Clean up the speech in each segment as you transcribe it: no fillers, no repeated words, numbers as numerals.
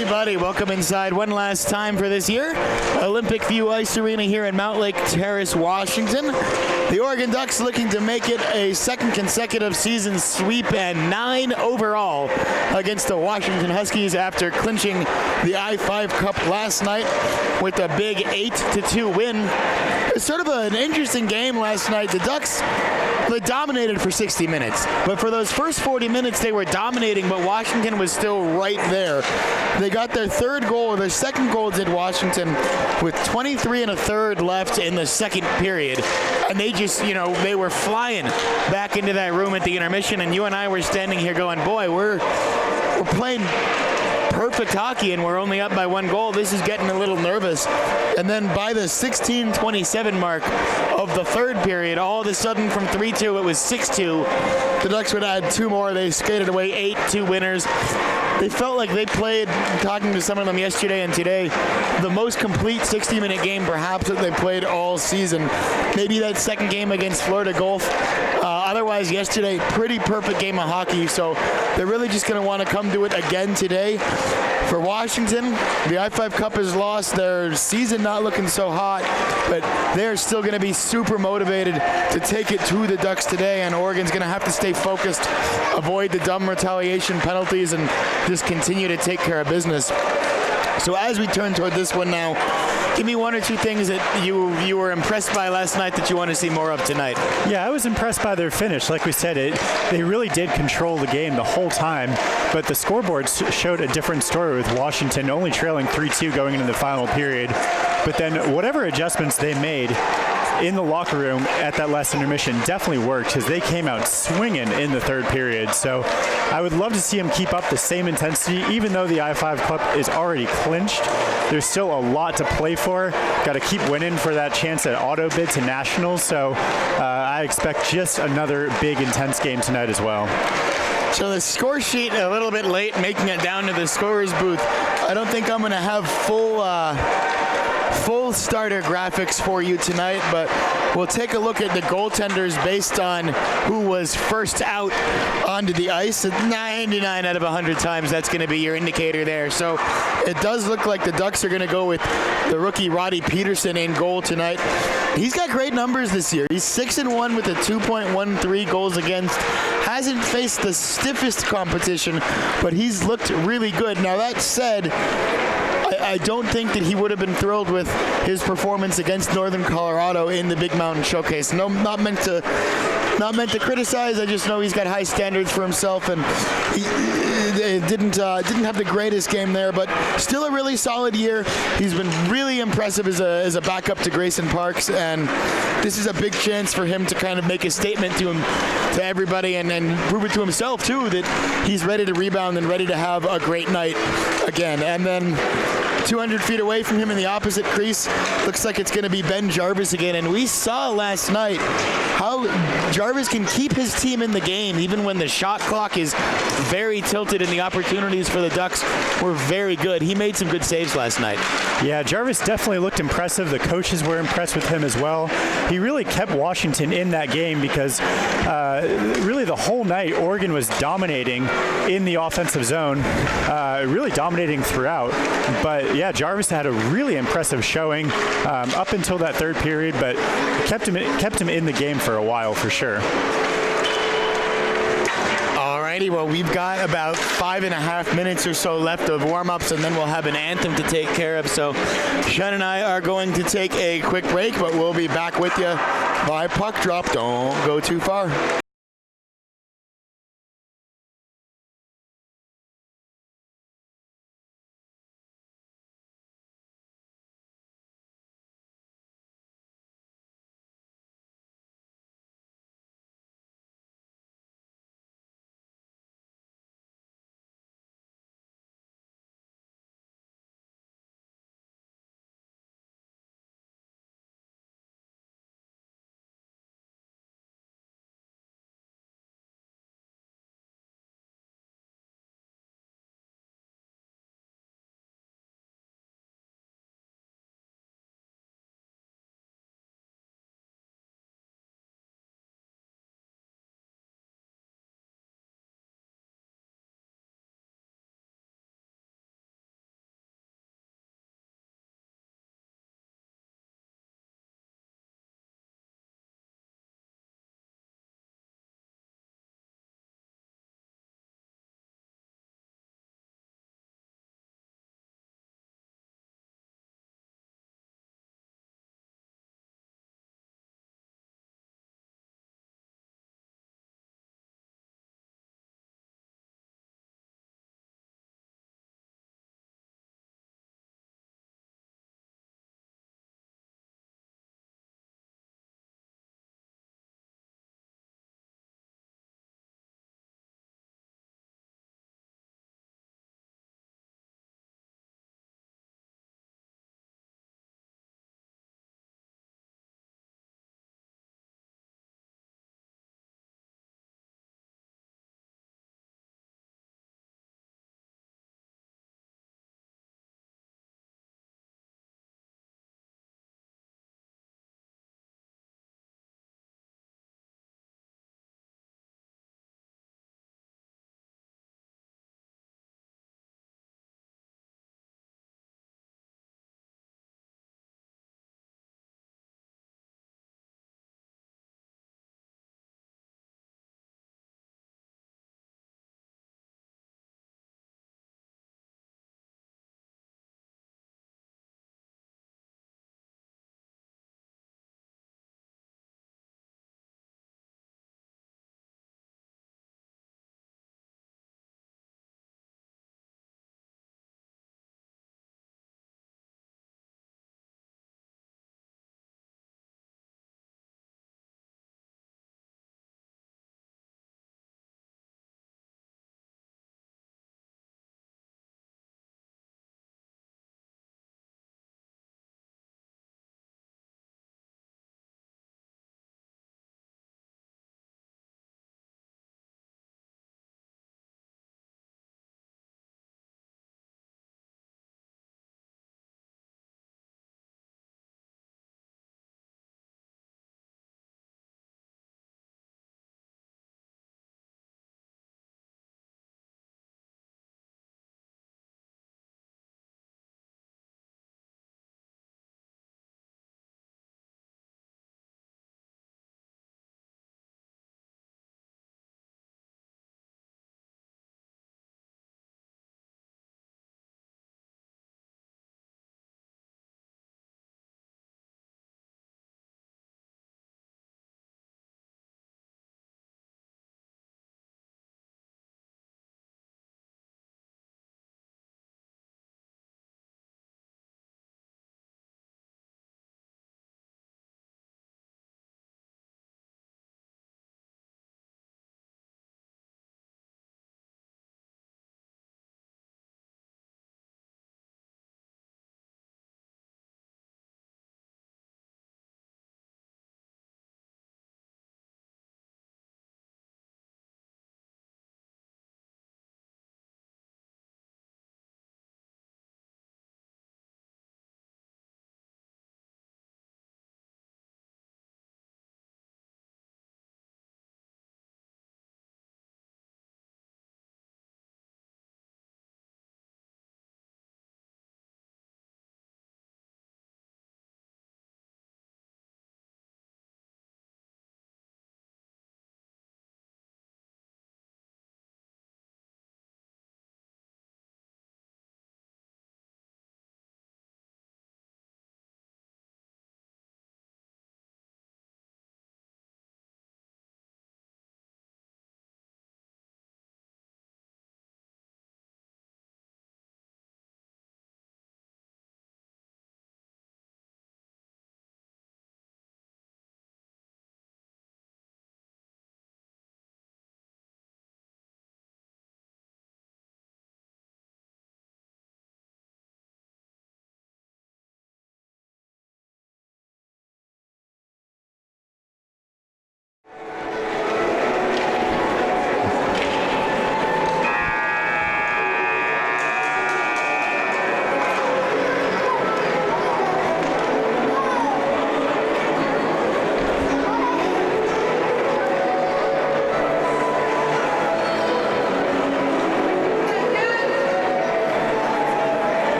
everybody. Welcome inside one last time for this year. Olympic View Ice Arena here in Mount Lake Terrace, Washington. The Oregon Ducks looking to make it a second consecutive season sweep and 9 overall against the Washington Huskies after clinching the I-5 Cup last night with a big 8-2 win. It's sort of an interesting game last night. The Ducks, they dominated for 60 minutes, but for those first 40 minutes they were dominating, but Washington was still right there. They got their third goal, or their second goal did Washington, with 23 1/3 left in the second period, and they just, they were flying back into that room at the intermission, and you and I were standing here going, boy, we're playing perfect hockey and we're only up by 1 goal. This is getting a little nervous. And then by the 16:27 mark of the third period, all of a sudden from 3-2 it was 6-2. The Ducks would add 2 more. They skated away 8-2 winners. They felt like they played, talking to some of them yesterday and today, the most complete 60-minute game perhaps that they played all season. Maybe that second game against Florida Gulf. Otherwise, yesterday, pretty perfect game of hockey. So they're really just going to want to come to it again today. For Washington, the I-5 Cup is lost. Their season not looking so hot, but they're still going to be super motivated to take it to the Ducks today, and Oregon's going to have to stay focused, avoid the dumb retaliation penalties, and just continue to take care of business. So as we turn toward this one now, give me 1 or 2 things that you were impressed by last night that you want to see more of tonight. Yeah, I was impressed by their finish. Like we said, they really did control the game the whole time, but the scoreboard showed a different story with Washington only trailing 3-2 going into the final period. But then whatever adjustments they made in the locker room at that last intermission definitely worked, because they came out swinging in the third period. So I would love to see them keep up the same intensity. Even though the I-5 Cup is already clinched, there's still a lot to play for. Got to keep winning for that chance at auto bid to nationals. So I expect just another big intense game tonight as well. So the score sheet a little bit late, making it down to the scorer's booth. I don't think I'm going to have full starter graphics for you tonight, but we'll take a look at the goaltenders based on who was first out onto the ice. 99 out of 100 times, that's going to be your indicator there. So it does look like the Ducks are going to go with the rookie Roddy Peterson in goal tonight. He's got great numbers this year. He's 6-1 with a 2.13 goals against. Hasn't faced the stiffest competition, but he's looked really good. Now that said, I don't think that he would have been thrilled with his performance against Northern Colorado in the Big Mountain Showcase. No, not meant to criticize. I just know he's got high standards for himself, and he didn't have the greatest game there, but still a really solid year. He's been really impressive as a backup to Grayson Parks, and this is a big chance for him to kind of make a statement to everybody, and prove it to himself too that he's ready to rebound and ready to have a great night again. And then 200 feet away from him in the opposite crease, looks like it's going to be Ben Jarvis again. And we saw last night how Jarvis can keep his team in the game even when the shot clock is very tilted and the opportunities for the Ducks were very good. He made some good saves last night. Yeah, Jarvis definitely looked impressive. The coaches were impressed with him as well. He really kept Washington in that game because really the whole night Oregon was dominating in the offensive zone, really dominating throughout. But yeah, Jarvis had a really impressive showing up until that third period, but kept him in the game for a while for sure. Alrighty, well, we've got about 5.5 minutes or so left of warm-ups, and then we'll have an anthem to take care of. So Sean and I are going to take a quick break, but we'll be back with you by puck drop. Don't go too far.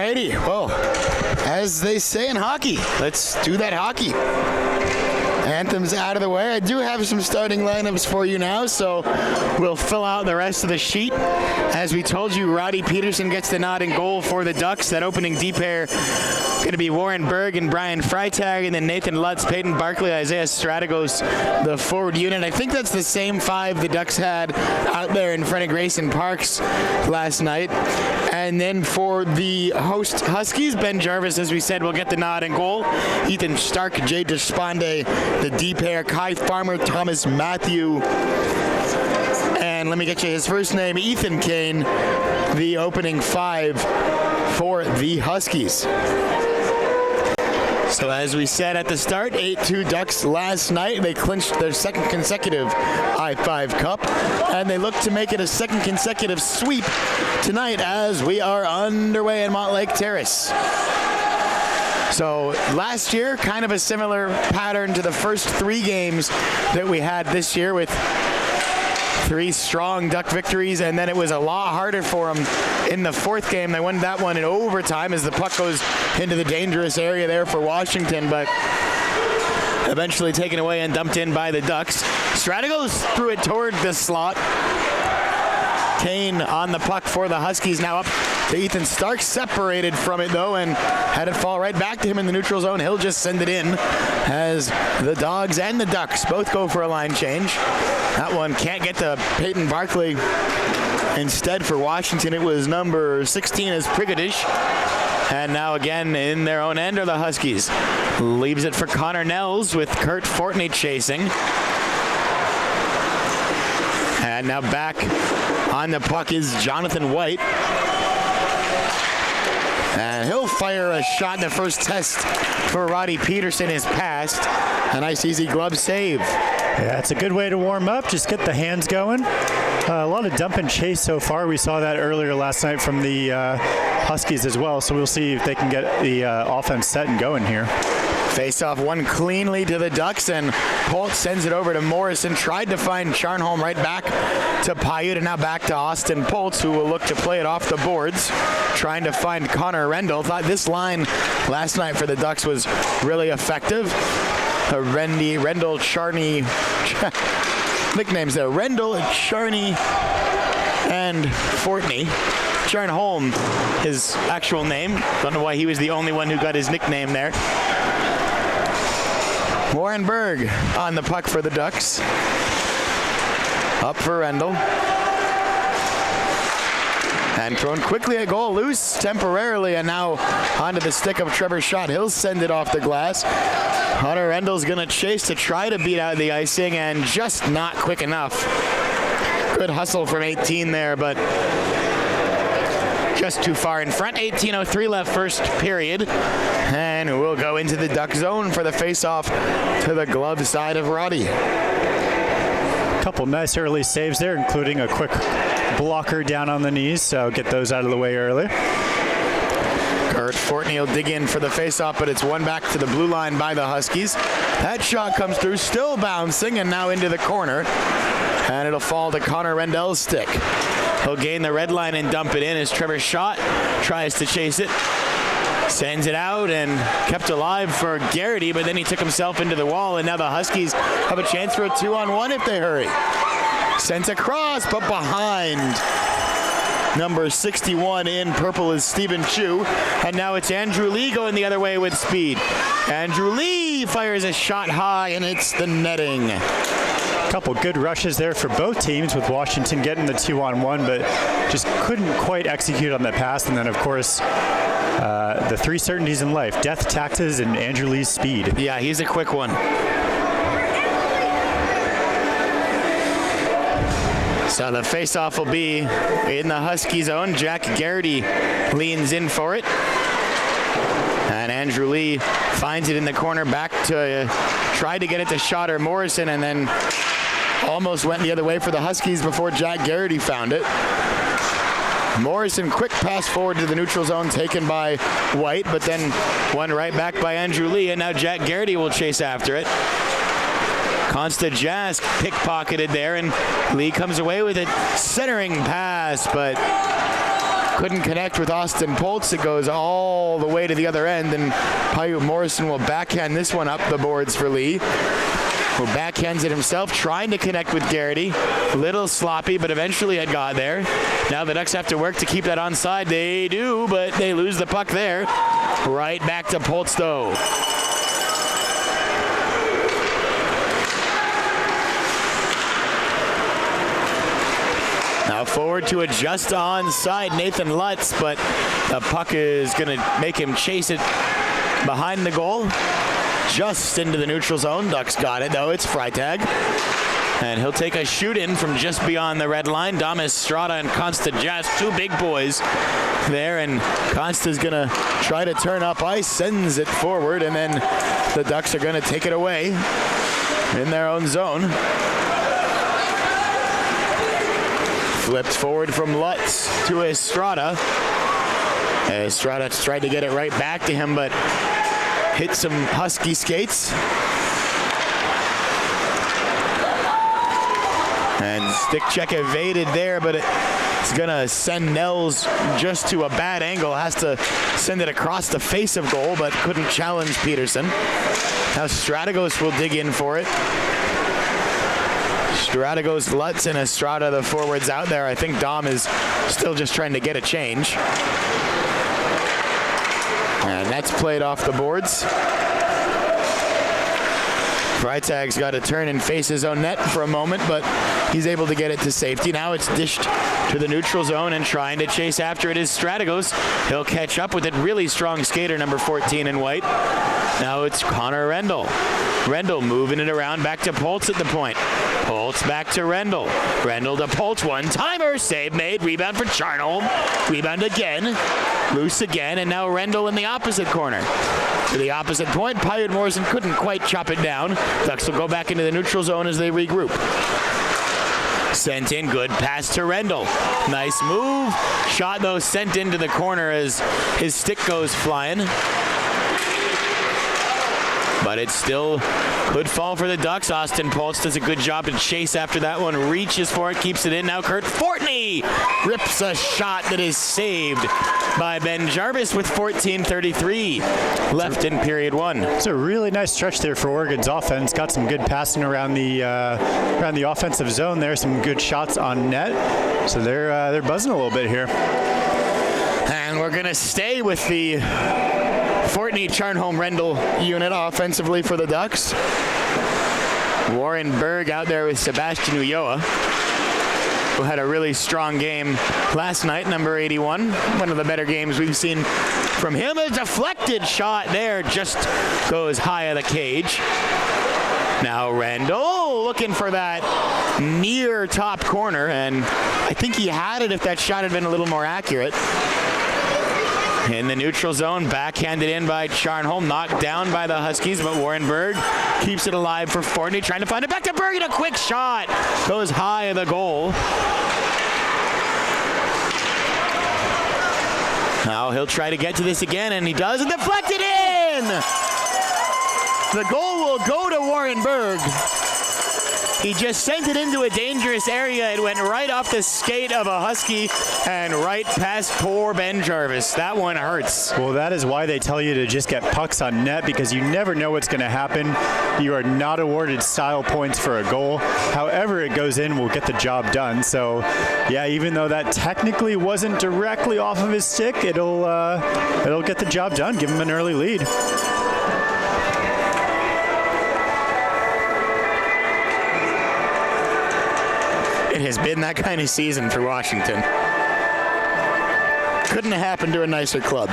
Alrighty, well, as they say in hockey, let's do that hockey. Anthem's out of the way. I do have some starting lineups for you now, so we'll fill out the rest of the sheet. As we told you, Roddy Peterson gets the nod in goal for the Ducks. That opening D pair going to be Warren Berg and Brian Freitag, and then Nathan Lutz, Peyton Barkley, Isaiah Strategos, the forward unit. I think that's the same five the Ducks had out there in front of Grayson Parks last night. And then for the host Huskies, Ben Jarvis, as we said, will get the nod in goal. Ethan Stark, Jay Despande, the D pair, Kai Farmer, Thomas Matthew, and let me get you his first name, Ethan Kane, the opening five for the Huskies. So as we said at the start, 8-2 Ducks last night. They clinched their second consecutive I-5 Cup, and they look to make it a second consecutive sweep tonight as we are underway in Montlake Terrace. So last year, kind of a similar pattern to the first three games that we had this year, with three strong Duck victories, and then it was a lot harder for them in the fourth game. They won that one in overtime as the puck goes into the dangerous area there for Washington, but eventually taken away and dumped in by the Ducks. Strategos threw it toward the slot. Kane on the puck for the Huskies, now up to Ethan Stark, separated from it though, and had it fall right back to him in the neutral zone. He'll just send it in as the Dogs and the Ducks both go for a line change. That one can't get to Peyton Barkley. Instead for Washington, it was number 16 as Prigodish. And now again in their own end are the Huskies. Leaves it for Connor Nels with Kurt Fortney chasing. And now back on the puck is Jonathan White. And he'll fire a shot. The first test for Roddy Peterson is passed. A nice easy glove save. Yeah, it's a good way to warm up. Just get the hands going. A lot of dump and chase so far. We saw that earlier last night from the Huskies as well. So we'll see if they can get the offense set and going here. Face-off one cleanly to the Ducks, and Holt sends it over to Morrison. Tried to find Charnholm right back to Paiute, and now back to Austin Poltz, who will look to play it off the boards. Trying to find Connor Rendell. Thought this line last night for the Ducks was really effective. Rendell, Charney, nicknames there. Rendell, Charney, and Fortney. Charnholm, his actual name. Don't know why he was the only one who got his nickname there. Warren Berg on the puck for the Ducks. Up for Rendell. And thrown quickly at goal, loose temporarily, and now onto the stick of Trevor Schott. He'll send it off the glass. Hunter Rendell's going to chase to try to beat out the icing, and just not quick enough. Good hustle from 18 there, but just too far in front. 18:03 left first period. And we'll go into the Duck zone for the face-off to the glove side of Roddy. Couple nice early saves there, including a quick blocker down on the knees, so get those out of the way early. Kurt Fortney will dig in for the face-off, but it's won back to the blue line by the Huskies. That shot comes through, still bouncing, and now into the corner. And it'll fall to Connor Rendell's stick. He'll gain the red line and dump it in as Trevor Schott tries to chase it. Sends it out and kept alive for Garrity, but then he took himself into the wall, and now the Huskies have a chance for a 2-on-1 if they hurry. Sent across, but behind. Number 61 in purple is Stephen Chu, and now it's Andrew Lee going the other way with speed. Andrew Lee fires a shot high, and it's the netting. Couple good rushes there for both teams, with Washington getting the 2-on-1, but just couldn't quite execute on that pass. And then, of course, the three certainties in life: death, taxes, and Andrew Lee's speed. Yeah, he's a quick one. So the face-off will be in the Husky zone. Jack Garrity leans in for it. And Andrew Lee finds it in the corner, back to try to get it to Schott or Morrison, and then almost went the other way for the Huskies before Jack Garrity found it. Morrison, quick pass forward to the neutral zone, taken by White, but then one right back by Andrew Lee, and now Jack Garrity will chase after it. Consta Jask pickpocketed there, and Lee comes away with it. Centering pass, but couldn't connect with Austin Poltz. It goes all the way to the other end, and Paiute Morrison will backhand this one up the boards for Lee, who backhands it himself, trying to connect with Garrity. Little sloppy, but eventually it got there. Now the Ducks have to work to keep that onside. They do, but they lose the puck there. Right back to Poltz, though. Now forward to adjust onside, Nathan Lutz, but the puck is going to make him chase it behind the goal. Just into the neutral zone. Ducks got it, though. It's Freitag. And he'll take a shoot in from just beyond the red line. Damas Strada and Consta Jazz, two big boys there. And Consta's going to try to turn up ice, sends it forward, and then the Ducks are going to take it away in their own zone. Flipped forward from Lutz to Estrada. Estrada tried to get it right back to him, but hit some Husky skates. And stick check evaded there, but it's gonna send Nels just to a bad angle. Has to send it across the face of goal, but couldn't challenge Peterson. Now Strategos will dig in for it. Strategos, Lutz, and Estrada, the forwards out there. I think Dom is still just trying to get a change. And that's played off the boards. Freitag's got to turn and face his own net for a moment, but he's able to get it to safety. Now it's dished to the neutral zone, and trying to chase after it is Strategos. He'll catch up with it. Really strong skater, number 14 in white. Now it's Connor Rendell. Rendell moving it around back to Poltz at the point. Poltz back to Rendell. Rendell to Poltz. One-timer. Save made. Rebound for Charnholm. Rebound again. Loose again. And now Rendell in the opposite corner. To the opposite point. Paiute Morrison couldn't quite chop it down. Ducks will go back into the neutral zone as they regroup. Sent in. Good pass to Rendell. Nice move. Shot, though, sent into the corner as his stick goes flying. But it still could fall for the Ducks. Austin Poltz does a good job to chase after that one. Reaches for it, keeps it in. Now Kurt Fortney rips a shot that is saved by Ben Jarvis with 14:33 left in period one. It's a really nice stretch there for Oregon's offense. Got some good passing around the offensive zone there. Some good shots on net. So they're buzzing a little bit here. And we're gonna stay with the Fortney, Charnholm, Rendell unit offensively for the Ducks. Warren Berg out there with Sebastian Ulloa, who had a really strong game last night, number 81. One of the better games we've seen from him. A deflected shot there, just goes high of the cage. Now Rendell looking for that near top corner, and I think he had it if that shot had been a little more accurate. In the neutral zone, backhanded in by Charnholm, knocked down by the Huskies, but Warren Berg keeps it alive for Fortney, trying to find it back to Berg, and a quick shot goes high of the goal. Now he'll try to get to this again, and he does, and deflected in! The goal will go to Warren Berg. He just sent it into a dangerous area. It went right off the skate of a Husky and right past poor Ben Jarvis. That one hurts. Well, that is why they tell you to just get pucks on net, because you never know what's going to happen. You are not awarded style points for a goal. However it goes in will get the job done. So, yeah, even though that technically wasn't directly off of his stick, it'll get the job done, give him an early lead. It has been that kind of season for Washington. Couldn't have happened to a nicer club.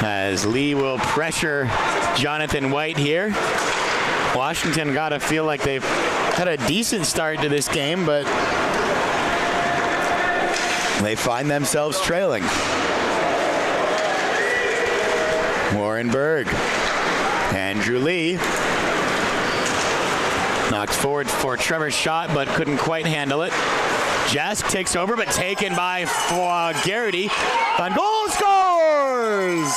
As Lee will pressure Jonathan White here. Washington got to feel like they've had a decent start to this game, but they find themselves trailing. Warren Berg. Andrew Lee. Knocked forward for Trevor's shot, but couldn't quite handle it. Jask takes over, but taken by Garrity. On goal, scores!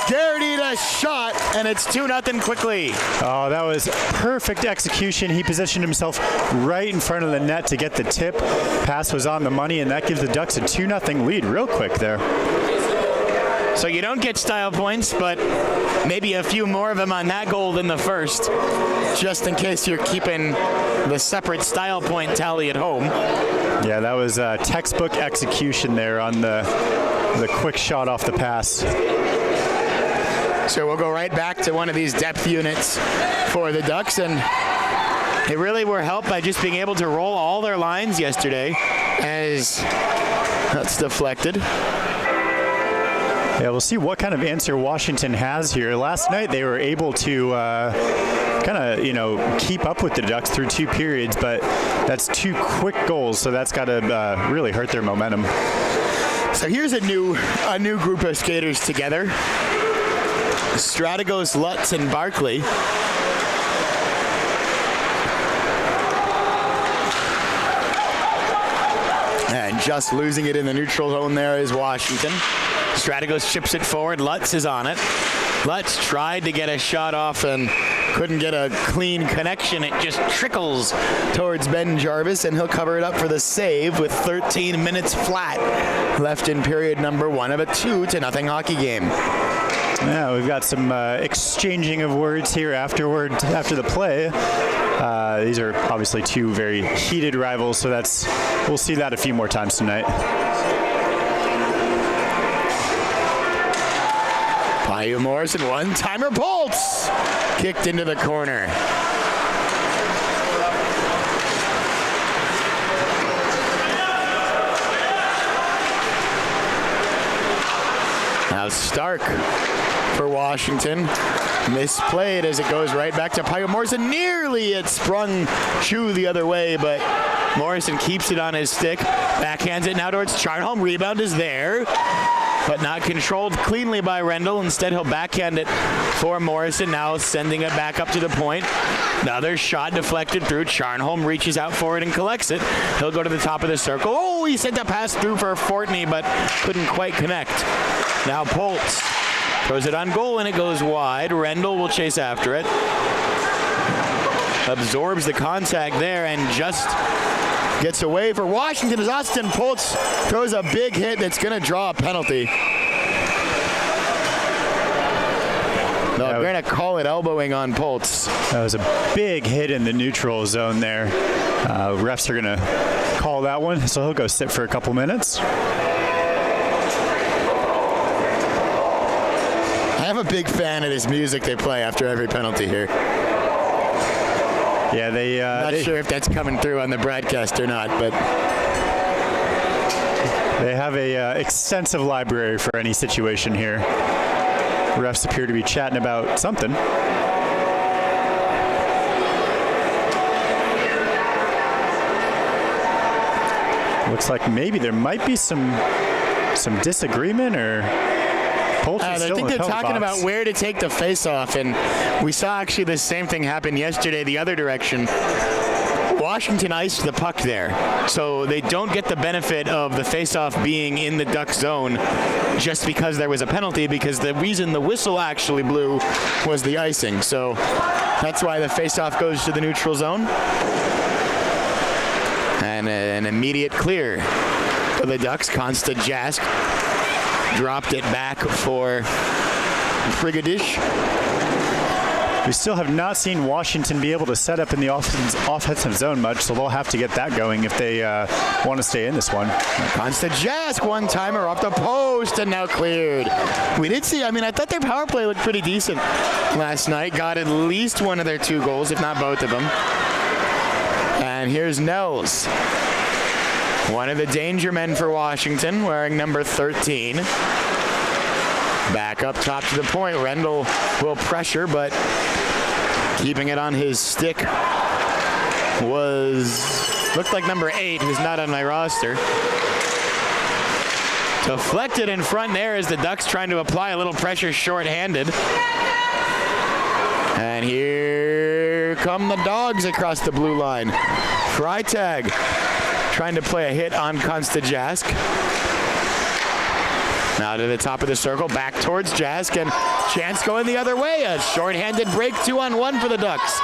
Garrity to a shot, and it's 2-0 quickly. Oh, that was perfect execution. He positioned himself right in front of the net to get the tip. Pass was on the money, and that gives the Ducks a 2-0 lead real quick there. So you don't get style points, but maybe a few more of them on that goal than the first, just in case you're keeping the separate style point tally at home. Yeah, that was textbook execution there on the quick shot off the pass. So we'll go right back to one of these depth units for the Ducks, and they really were helped by just being able to roll all their lines yesterday as that's deflected. Yeah, we'll see what kind of answer Washington has here. Last night they were able to keep up with the Ducks through 2 periods, but that's 2 quick goals, so that's got to really hurt their momentum. So here's a new group of skaters together. Strategos, Lutz, and Barkley. And just losing it in the neutral zone there is Washington. Strategos chips it forward. Lutz is on it. Lutz tried to get a shot off and couldn't get a clean connection. It just trickles towards Ben Jarvis, and he'll cover it up for the save with 13 minutes flat left in period number 1 of a 2-0 hockey game. Yeah, we've got some exchanging of words here after the play. These are obviously 2 very heated rivals, so we'll see that a few more times tonight. Bayou Morrison, one-timer, Bolts! Kicked into the corner. Now Stark for Washington. Misplayed as it goes right back to Bayou Morrison. Nearly it sprung Chu the other way, but Morrison keeps it on his stick. Backhands it now towards Charnholm. Rebound is there, but not controlled cleanly by Rendell. Instead, he'll backhand it for Morrison, now sending it back up to the point. Another shot deflected through. Charnholm reaches out for it and collects it. He'll go to the top of the circle. Oh, he sent a pass through for Fortney, but couldn't quite connect. Now Poltz throws it on goal, and it goes wide. Rendell will chase after it. Absorbs the contact there and just gets away for Washington as Austin Poltz throws a big hit that's going to draw a penalty. They're going to call it elbowing on Poltz. That was a big hit in the neutral zone there. Refs are going to call that one, so he'll go sit for a couple minutes. I'm a big fan of this music they play after every penalty here. Yeah, not sure if that's coming through on the broadcast or not, but they have a extensive library for any situation here. Refs appear to be chatting about something. Looks like maybe there might be some disagreement, or I think they're talking about where to take the face-off, and we saw actually the same thing happen yesterday the other direction. Washington iced the puck there, so they don't get the benefit of the face-off being in the Duck zone just because there was a penalty, because the reason the whistle actually blew was the icing. So that's why the face-off goes to the neutral zone. And an immediate clear for the Ducks. Konsta Jask dropped it back for Prigadish. We still have not seen Washington be able to set up in the offensive zone much, so they'll have to get that going if they want to stay in this one. Konsta Jask, one-timer off the post and now cleared. We did see, I thought their power play looked pretty decent last night. Got at least one of their 2 goals, if not both of them. And here's Nels, one of the danger men for Washington, wearing number 13. Back up top to the point. Rendell will pressure, but keeping it on his stick looked like number 8, who's not on my roster. Deflected in front there as the Ducks trying to apply a little pressure shorthanded. And here come the Dogs across the blue line. Freitag trying to play a hit on Konsta Jask. Now to the top of the circle, back towards Jask, and chance going the other way. A short-handed break, 2-on-1 for the Ducks.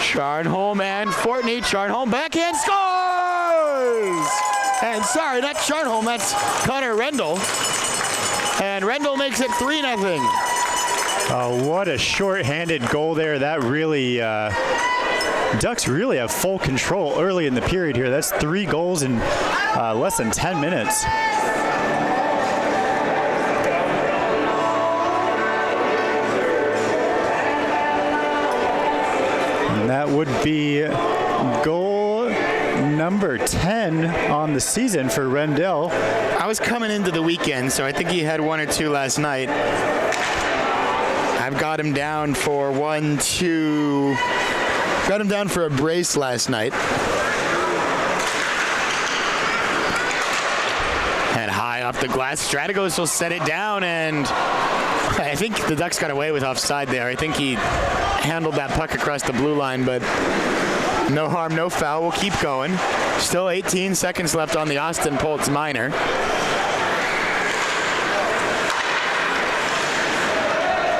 Charnholm and Fortney. Charnholm backhand scores! And sorry, not Charnholm, that's Connor Rendell. And Rendell makes it 3-0. Oh, what a short-handed goal there. That really, Ducks really have full control early in the period here. That's 3 goals in less than 10 minutes. And that would be goal number 10 on the season for Rendell. I was coming into the weekend, so I think he had 1 or 2 last night. I've got him down for 1, 2. Got him down for a brace last night. And high off the glass, Strategos will set it down, and I think the Ducks got away with offside there. I think he handled that puck across the blue line, but no harm, no foul. We'll keep going. Still 18 seconds left on the Austin Poltz minor.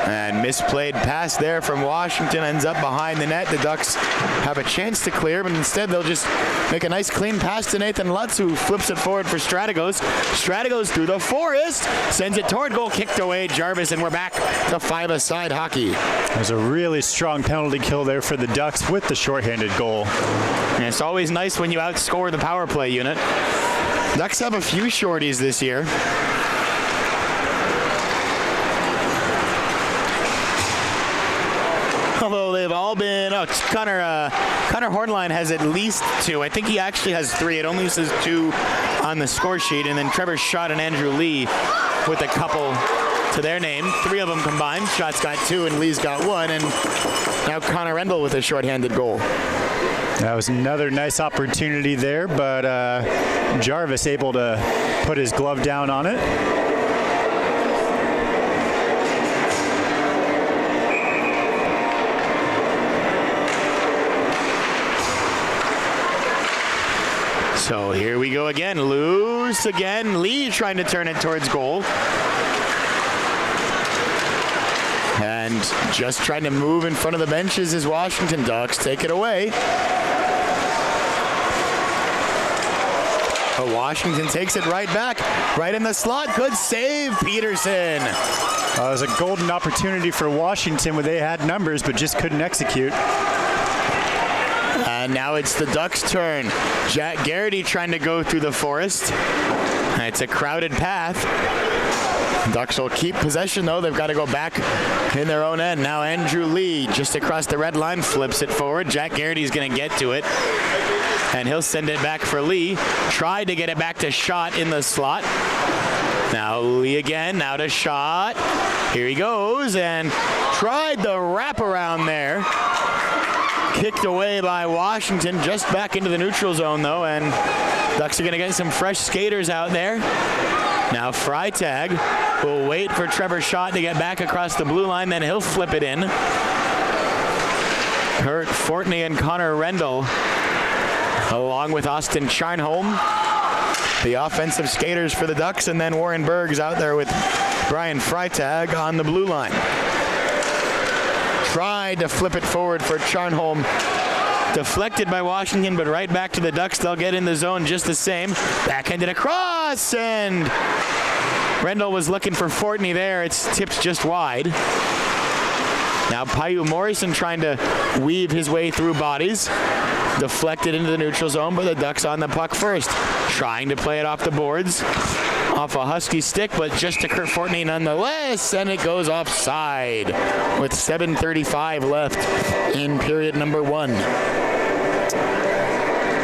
And misplayed pass there from Washington ends up behind the net. The Ducks have a chance to clear, but instead they'll just make a nice clean pass to Nathan Lutz, who flips it forward for Strategos. Strategos through the forest, sends it toward goal, kicked away Jarvis, and we're back to 5-a-side hockey. There's a really strong penalty kill there for the Ducks with the shorthanded goal. And it's always nice when you outscore the power play unit. Ducks have a few shorties this year. Although they've all been, Connor Hornline has at least 2. I think he actually has 3. It only says 2 on the score sheet. And then Trevor Schott and Andrew Lee with a couple to their name. 3 of them combined. Schott's got 2 and Lee's got 1. And now Connor Rendell with a shorthanded goal. That was another nice opportunity there, but Jarvis able to put his glove down on it. So here we go again. Loose again. Lee trying to turn it towards goal. And just trying to move in front of the benches as Washington Ducks take it away. But Washington takes it right back. Right in the slot. Good save, Peterson. It was a golden opportunity for Washington where they had numbers but just couldn't execute. And now it's the Ducks' turn. Jack Garrity trying to go through the forest. It's a crowded path. Ducks will keep possession, though. They've got to go back in their own end. Now Andrew Lee just across the red line flips it forward. Jack Garrity's going to get to it. And he'll send it back for Lee. Tried to get it back to Schott in the slot. Now Lee again, now to Schott. Here he goes and tried the wraparound there. Kicked away by Washington, just back into the neutral zone though, and Ducks are going to get some fresh skaters out there. Now Freitag will wait for Trevor Schott to get back across the blue line, then he'll flip it in. Kurt Fortney and Connor Rendell, along with Austin Charnholm, the offensive skaters for the Ducks, and then Warren Berg's out there with Brian Freitag on the blue line. Tried to flip it forward for Charnholm. Deflected by Washington, but right back to the Ducks. They'll get in the zone just the same. Backhanded across, and Rendell was looking for Fortney there. It's tipped just wide. Now Paiu Morrison trying to weave his way through bodies. Deflected into the neutral zone, but the Ducks on the puck first. Trying to play it off the boards. Off a Husky stick, but just to Kurt Fortney nonetheless, and it goes offside with 7:35 left in period number 1.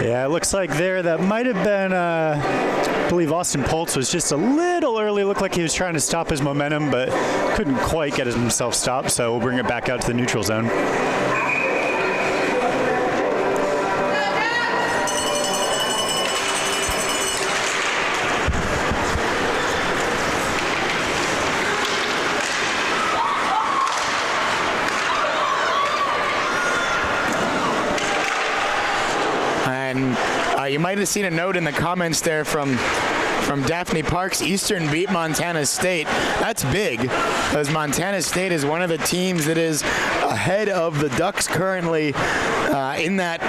Yeah, it looks like there that might have been, I believe Austin Poltz was just a little early. Looked like he was trying to stop his momentum, but couldn't quite get himself stopped, so we'll bring it back out to the neutral zone. You might have seen a note in the comments there from from Daphne Parks. Eastern beat Montana State. That's big, because Montana State is one of the teams that is ahead of the Ducks currently in that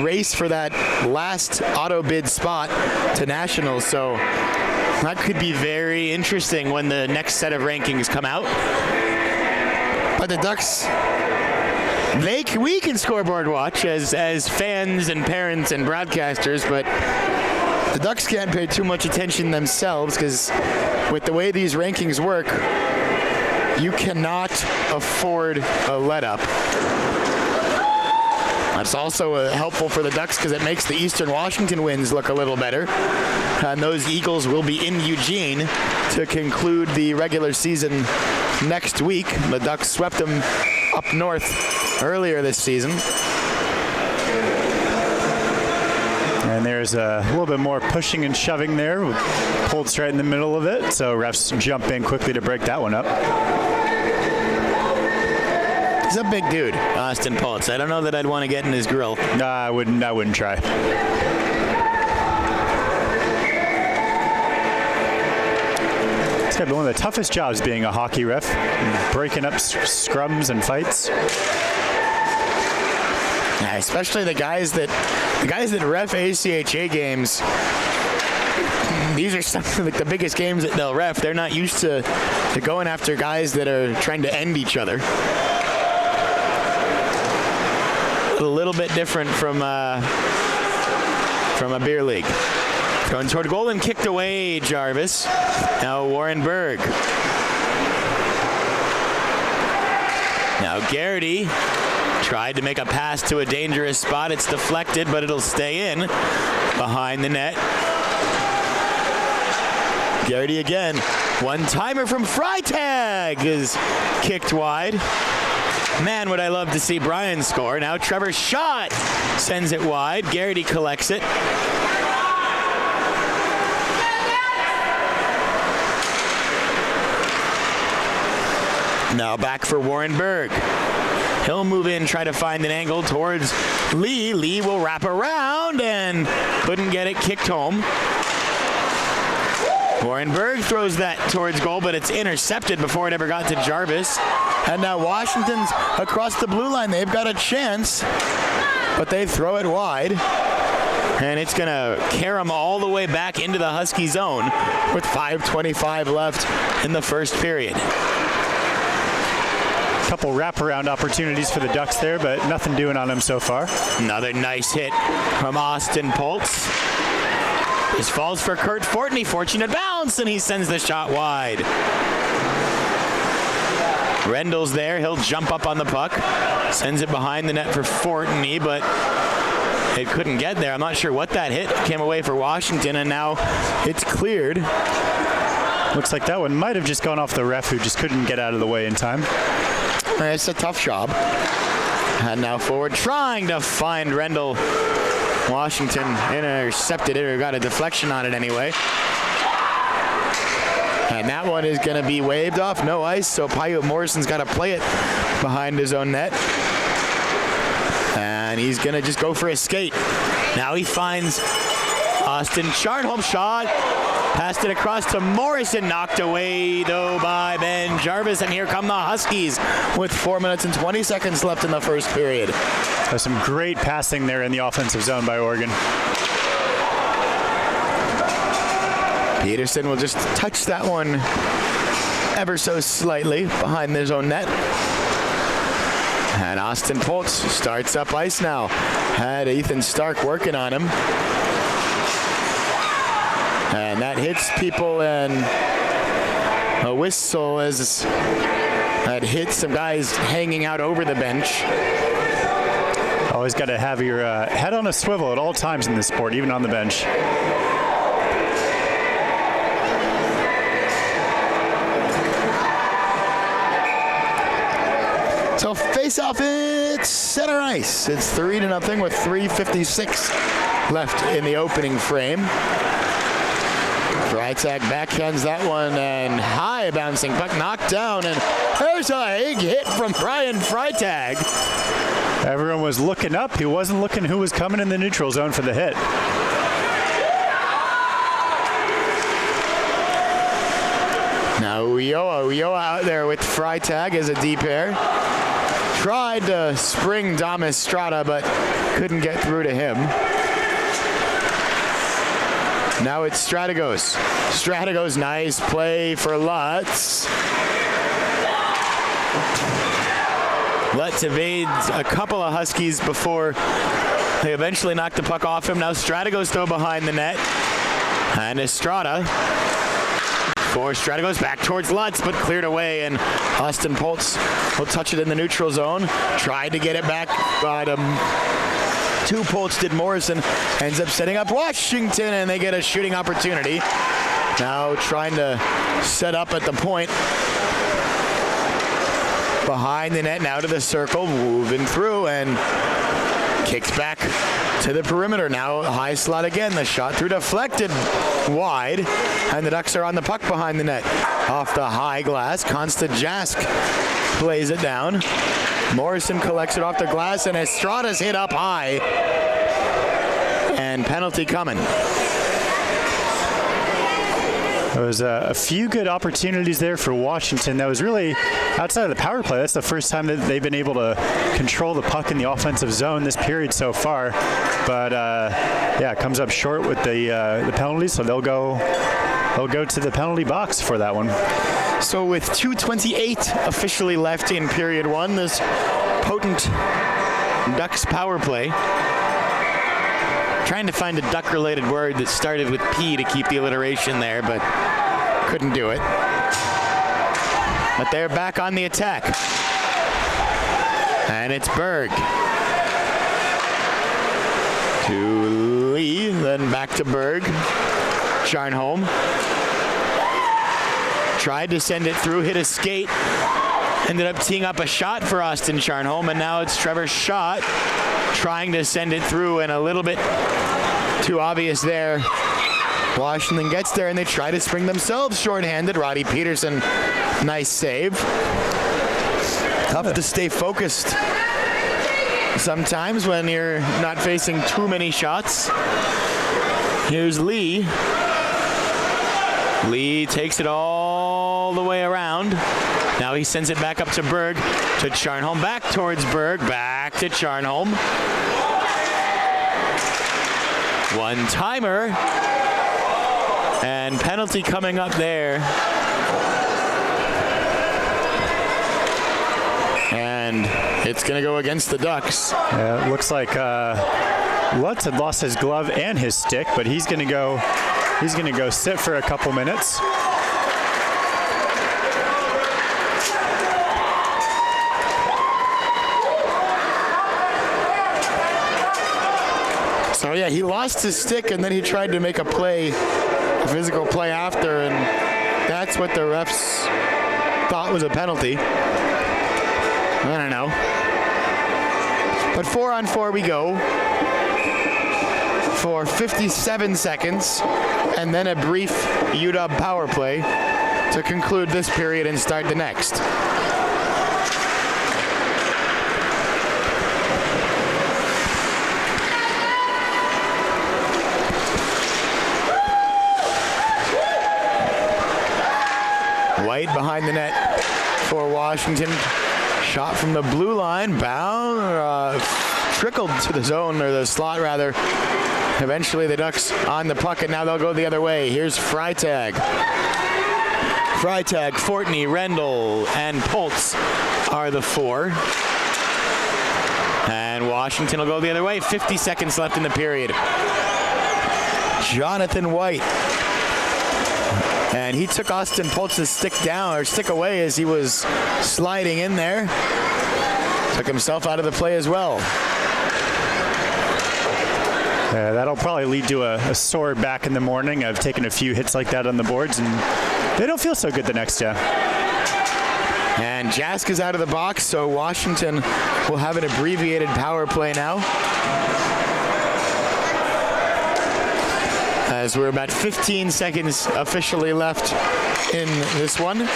race for that last auto bid spot to nationals. So that could be very interesting when the next set of rankings come out. But the Ducks, we can scoreboard watch as fans and parents and broadcasters, but the Ducks can't pay too much attention themselves, because with the way these rankings work, you cannot afford a let-up. That's also helpful for the Ducks because it makes the Eastern Washington wins look a little better. And those Eagles will be in Eugene to conclude the regular season next week. The Ducks swept them up north earlier this season. And there's a little bit more pushing and shoving there. Poltz right in the middle of it, so refs jump in quickly to break that one up. He's a big dude, Austin Poltz. I don't know that I'd want to get in his grill. Nah, I wouldn't try. It's got to be one of the toughest jobs being a hockey ref, breaking up scrums and fights. Yeah, especially the guys that ref ACHA games. These are some of like the biggest games that they'll ref. They're not used to going after guys that are trying to end each other. A little bit different from a beer league. Going toward goal and kicked away, Jarvis. Now Warren Berg. Now Garrity tried to make a pass to a dangerous spot. It's deflected, but it'll stay in behind the net. Garrity again. One-timer from Freitag is kicked wide. Man, would I love to see Brian score. Now Trevor Schott sends it wide. Garrity collects it. Now back for Warren Berg. He'll move in, try to find an angle towards Lee. Lee will wrap around and couldn't get it kicked home. Warren Berg throws that towards goal, but it's intercepted before it ever got to Jarvis. And now Washington's across the blue line. They've got a chance, but they throw it wide. And it's going to carry them all the way back into the Husky zone with 5:25 left in the first period. Couple wraparound opportunities for the Ducks there, but nothing doing on them so far. Another nice hit from Austin Poltz. This falls for Kurt Fortney. Fortunate bounce, and he sends the shot wide. Rendell's there. He'll jump up on the puck. Sends it behind the net for Fortney, but it couldn't get there. I'm not sure what that hit. Came away for Washington, and now it's cleared. Looks like that one might have just gone off the ref, who just couldn't get out of the way in time. It's a tough job. And now forward, trying to find Rendell. Washington intercepted it, or got a deflection on it anyway. And that one is going to be waved off. No ice, so Paiute Morrison's got to play it behind his own net. And he's going to just go for a skate. Now he finds Austin Charnholm. Shot. Passed it across to Morrison. Knocked away, though, by Ben Jarvis. And here come the Huskies with 4 minutes and 20 seconds left in the first period. There's some great passing there in the offensive zone by Oregon. Peterson will just touch that one ever so slightly behind his own net. And Austin Poltz starts up ice now. Had Ethan Stark working on him. And that hits people, and a whistle as that hits some guys hanging out over the bench. Always got to have your head on a swivel at all times in this sport, even on the bench. So face-off, it's center ice. It's 3-0 with 3:56 left in the opening frame. Freitag backhands that one, and high bouncing puck knocked down, and there's a big hit from Brian Freitag. Everyone was looking up. He wasn't looking who was coming in the neutral zone for the hit. Now Ulloa out there with Freitag as a D pair. Tried to spring Dom Estrada, but couldn't get through to him. Now it's Strategos. Strategos, nice play for Lutz. Lutz evades a couple of Huskies before they eventually knock the puck off him. Now Strategos though behind the net. And Estrada. For Strategos back towards Lutz, but cleared away, and Austin Poltz will touch it in the neutral zone. Tried to get it back, but two Poltz did Morrison. Ends up setting up Washington, and they get a shooting opportunity. Now trying to set up at the point. Behind the net, now to the circle, moving through, and kicks back to the perimeter. Now high slot again. The shot through deflected wide, and the Ducks are on the puck behind the net. Off the high glass, Constant Jask plays it down. Morrison collects it off the glass, and Estrada's hit up high. And penalty coming. There was a few good opportunities there for Washington. That was really outside of the power play. That's the first time that they've been able to control the puck in the offensive zone this period so far. But yeah, it comes up short with the penalty, so they'll go to the penalty box for that one. So with 2:28 officially left in period one, this potent Ducks power play. Trying to find a duck-related word that started with P to keep the alliteration there, but couldn't do it. But they're back on the attack. And it's Berg. To Lee, then back to Berg. Charnholm. Tried to send it through, hit a skate. Ended up teeing up a shot for Austin Charnholm, and now it's Trevor Schott trying to send it through, and a little bit too obvious there. Washington gets there, and they try to spring themselves shorthanded. Roddy Peterson, nice save. Tough to stay focused sometimes when you're not facing too many shots. Here's Lee. Lee takes it all the way around. Now he sends it back up to Berg, to Charnholm, back towards Berg, back to Charnholm. One-timer. And penalty coming up there. And it's going to go against the Ducks. Yeah, it looks like Lutz had lost his glove and his stick, but he's going to go sit for a couple minutes. So yeah, he lost his stick, and then he tried to make a physical play after, and that's what the refs thought was a penalty. I don't know. But 4-on-4 we go for 57 seconds, and then a brief UW power play to conclude this period and start the next. White behind the net for Washington. Shot from the blue line, trickled to the zone, or the slot rather. Eventually the Ducks on the puck, and now they'll go the other way. Here's Freitag. Freitag, Fortney, Rendell, and Poltz are the four. And Washington will go the other way. 50 seconds left in the period. Jonathan White. And he took Austin Poltz's stick away as he was sliding in there. Took himself out of the play as well. That'll probably lead to a sore back in the morning. I've taken a few hits like that on the boards, and they don't feel so good the next day. And Jask is out of the box, so Washington will have an abbreviated power play now. As we're about 15 seconds officially left in this one,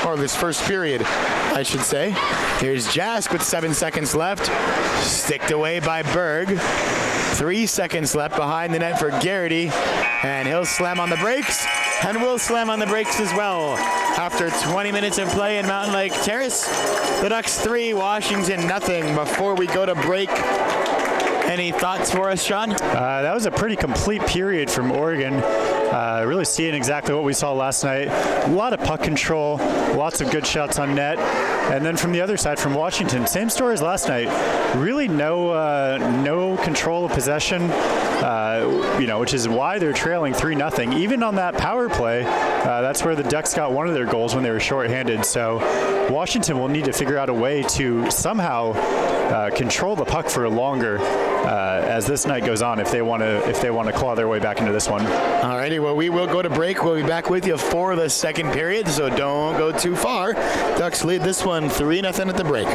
or this first period, I should say. Here's Jask with 7 seconds left. Sticked away by Berg. 3 seconds left behind the net for Garrity, and he'll slam on the brakes and we'll slam on the brakes as well. After 20 minutes of play in Mountain Lake Terrace, the Ducks 3, Washington nothing. Before we go to break, any thoughts for us, Sean? That was a pretty complete period from Oregon. Really seeing exactly what we saw last night. A lot of puck control, lots of good shots on net. And then from the other side, from Washington, same story as last night. Really no control of possession, which is why they're trailing 3-0. Even on that power play, that's where the Ducks got one of their goals when they were shorthanded. So Washington will need to figure out a way to somehow control the puck for longer as this night goes on if they want to claw their way back into this one. Alrighty, well, we will go to break. We'll be back with you for the second period, so don't go too far. Ducks lead this one 3-0 at the break.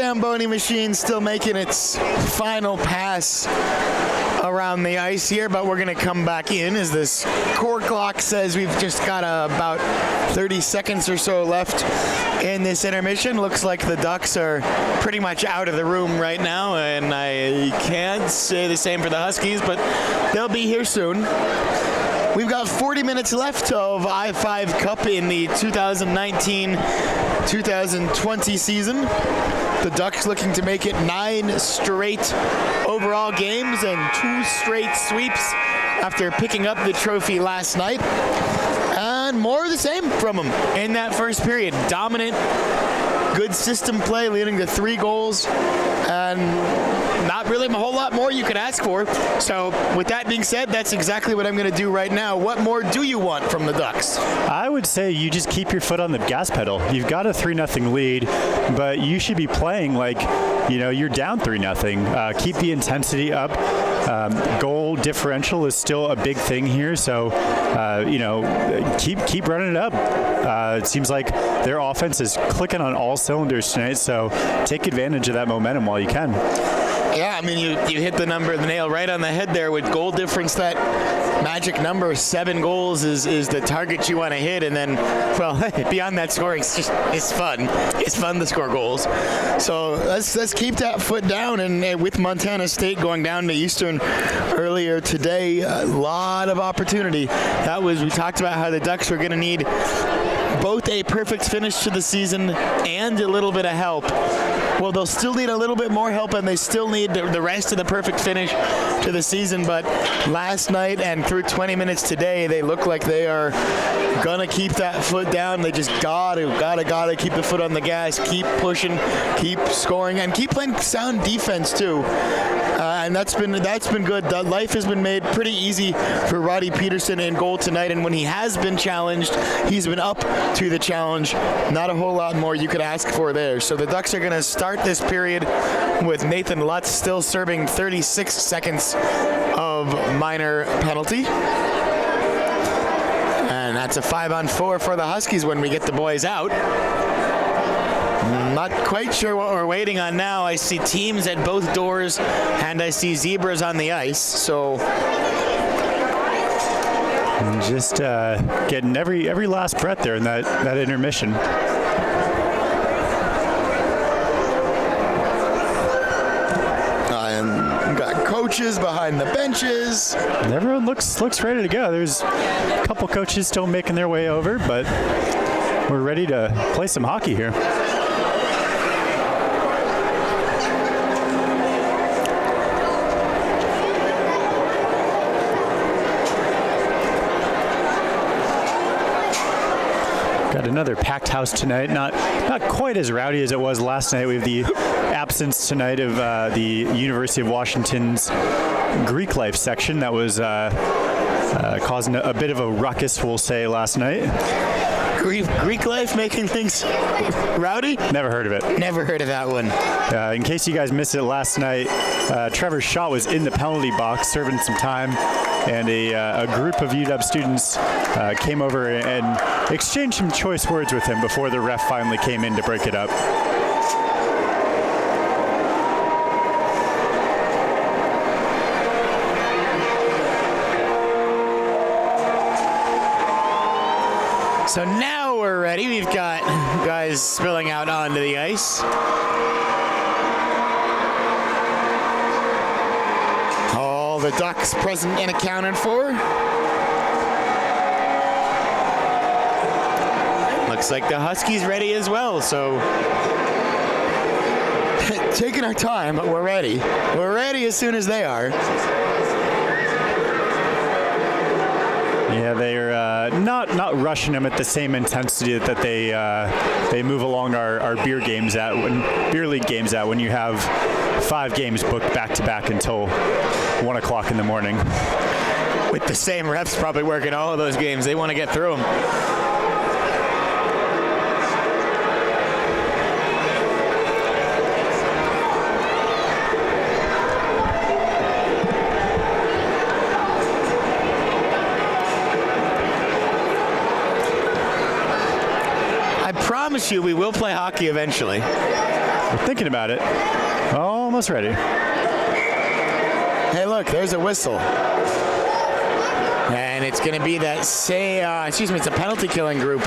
Zamboni machine still making its final pass around the ice here, but we're going to come back in as this core clock says we've just got about 30 seconds or so left in this intermission. Looks like the Ducks are pretty much out of the room right now, and I can't say the same for the Huskies, but they'll be here soon. We've got 40 minutes left of I-5 Cup in the 2019-2020 season. The Ducks looking to make it 9 straight overall games and 2 straight sweeps after picking up the trophy last night. And more of the same from them in that first period. Dominant, good system play leading to 3 goals, and not really a whole lot more you could ask for. So with that being said, that's exactly what I'm going to do right now. What more do you want from the Ducks? I would say you just keep your foot on the gas pedal. You've got a 3-0 lead, but you should be playing like, you're down 3-0. Keep the intensity up. Goal differential is still a big thing here, so keep running it up. It seems like their offense is clicking on all cylinders tonight, so take advantage of that momentum while you can. Yeah, I mean, you hit the nail right on the head there with goal difference. That magic number, 7 goals, is the target you want to hit, and then, well, beyond that scoring, it's fun. It's fun to score goals. So let's keep that foot down, and with Montana State going down to Eastern earlier today, a lot of opportunity. We talked about how the Ducks were going to need both a perfect finish to the season and a little bit of help. Well, they'll still need a little bit more help, and they still need the rest of the perfect finish to the season. But last night and through 20 minutes today, they look like they are gonna keep that foot down. They just gotta keep the foot on the gas, keep pushing, keep scoring, and keep playing sound defense too. And that's been good. The life has been made pretty easy for Roddy Peterson in goal tonight, and when he has been challenged, he's been up to the challenge. Not a whole lot more you could ask for there. So the Ducks are going to start this period with Nathan Lutz still serving 36 seconds of minor penalty. And that's a 5-on-4 for the Huskies when we get the boys out. Not quite sure what we're waiting on now. I see teams at both doors, and I see zebras on the ice. So just getting every last breath there in that intermission. And got coaches behind the benches. And everyone looks ready to go. There's a couple coaches still making their way over, but we're ready to play some hockey here. Got another packed house tonight. Not quite as rowdy as it was last night. We have the absence tonight of the University of Washington's Greek life section that was causing a bit of a ruckus, we'll say, last night. Greek life making things rowdy? Never heard of it. Never heard of that one. In case you guys missed it last night, Trevor Shaw was in the penalty box serving some time, and a group of UW students came over and exchanged some choice words with him before the ref finally came in to break it up. So now we're ready. We've got guys spilling out onto the ice. All the Ducks present and accounted for. Looks like the Huskies ready as well, so taking our time, but we're ready. We're ready as soon as they are. Yeah, they're not rushing them at the same intensity that they move along our beer league games at when you have 5 games booked back to back until 1 o'clock in the morning. With the same refs probably working all of those games, they want to get through them. I promise you we will play hockey eventually. We're thinking about it. Almost ready. Hey, look, there's a whistle. And it's going to be that it's a penalty killing group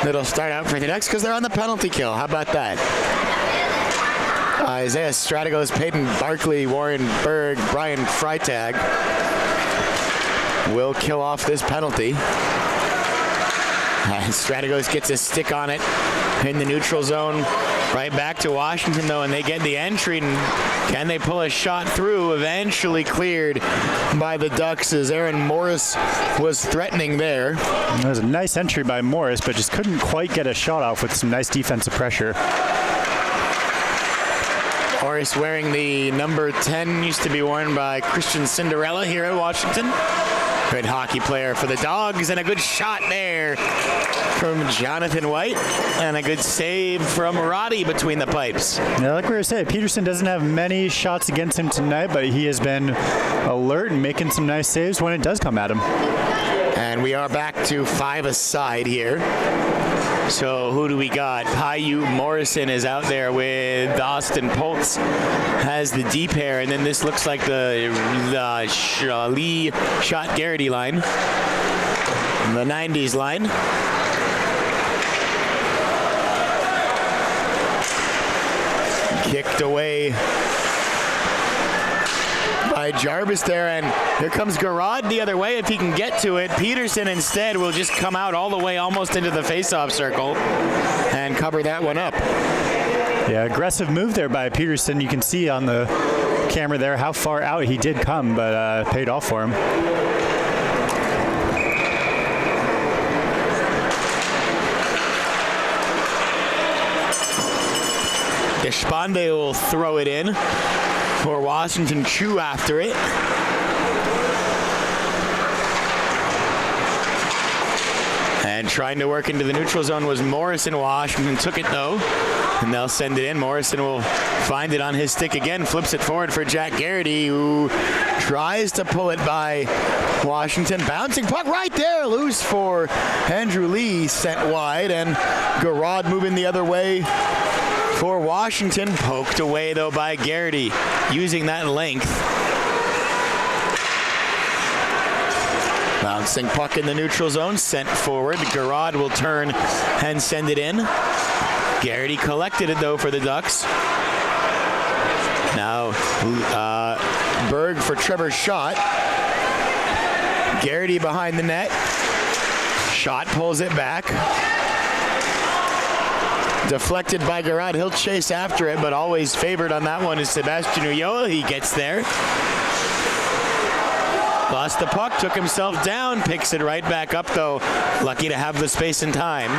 that'll start out for the Ducks because they're on the penalty kill. How about that? Isaiah Strategos, Peyton Barkley, Warren Berg, Brian Freitag will kill off this penalty. And Strategos gets a stick on it in the neutral zone. Right back to Washington, though, and they get the entry. And can they pull a shot through? Eventually cleared by the Ducks as Aaron Morris was threatening there. That was a nice entry by Morris, but just couldn't quite get a shot off with some nice defensive pressure. Morris wearing the number 10, used to be worn by Christian Cinderella here at Washington. Good hockey player for the Dogs, and a good shot there from Jonathan White, and a good save from Roddy between the pipes. Yeah, like we were saying, Peterson doesn't have many shots against him tonight, but he has been alert and making some nice saves when it does come at him. And we are back to 5-a-side here. So who do we got? Paiute Morrison is out there with Austin Poltz, has the deep hair, and then this looks like the Lee Shot Garrity line, the 90s line. Kicked away by Jarvis there, and here comes Garrod the other way if he can get to it. Peterson instead will just come out all the way almost into the faceoff circle and cover that one up. Yeah, aggressive move there by Peterson. You can see on the camera there how far out he did come, but paid off for him. Deshpande will throw it in for Washington. Chew after it. And trying to work into the neutral zone was Morrison. Washington took it though, and they'll send it in. Morrison will find it on his stick again, flips it forward for Jack Garrity, who tries to pull it by Washington. Bouncing puck right there, loose for Andrew Lee, sent wide, and Garrod moving the other way for Washington. Poked away though by Garrity, using that length. Bouncing puck in the neutral zone, sent forward. Garrod will turn and send it in. Garrity collected it though for the Ducks. Now Berg for Trevor Schott. Garrity behind the net. Schott pulls it back. Deflected by Garrod. He'll chase after it, but always favored on that one is Sebastian Ulloa. He gets there. Lost the puck, took himself down, picks it right back up though. Lucky to have the space and time.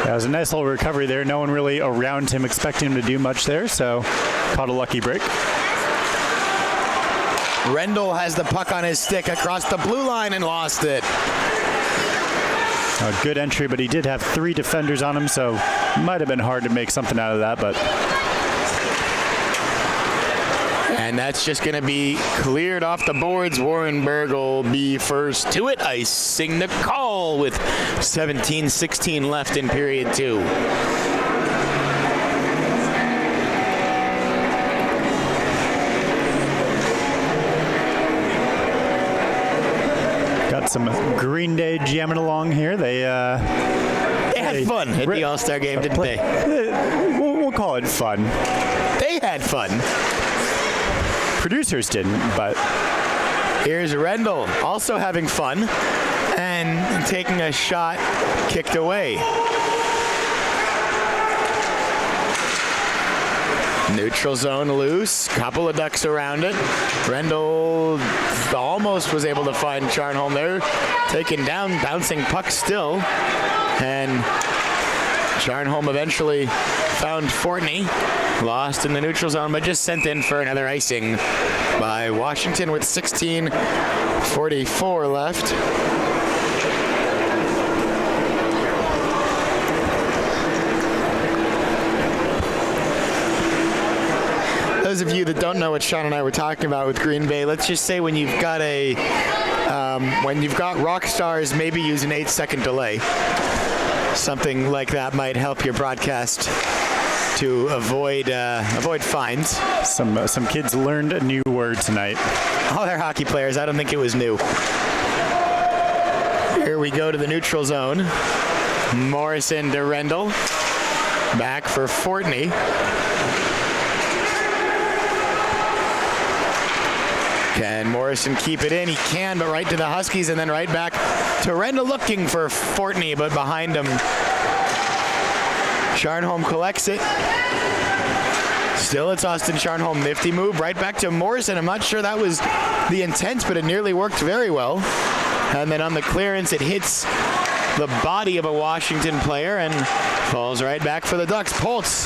That was a nice little recovery there. No one really around him expecting him to do much there, so caught a lucky break. Rendell has the puck on his stick across the blue line and lost it. A good entry, but he did have 3 defenders on him, so it might have been hard to make something out of that, but... And that's just going to be cleared off the boards. Warren Berg will be first to it, icing the call with 17-16 left in period 2. Got some Green Day jamming along here. They had fun at the All-Star game, didn't they? We'll call it fun. They had fun. Producers didn't, but... Here's Rendell also having fun and taking a shot kicked away. Neutral zone loose, couple of Ducks around it. Rendell almost was able to find Charnholm there. Taken down, bouncing puck still. And Charnholm eventually found Fortney. Lost in the neutral zone, but just sent in for another icing by Washington with 16:44 left. Those of you that don't know what Sean and I were talking about with Green Bay, let's just say when you've got rock stars, maybe use an 8-second delay. Something like that might help your broadcast to avoid fines. Some kids learned a new word tonight. All their hockey players. I don't think it was new. Here we go to the neutral zone. Morrison to Rendell. Back for Fortney. Can Morrison keep it in? He can, but right to the Huskies and then right back to Rendell looking for Fortney, but behind him. Sharnholm collects it. Still, it's Austin Sharnholm. Nifty move right back to Morrison. I'm not sure that was the intent, but it nearly worked very well. And then on the clearance, it hits the body of a Washington player and falls right back for the Ducks. Poltz,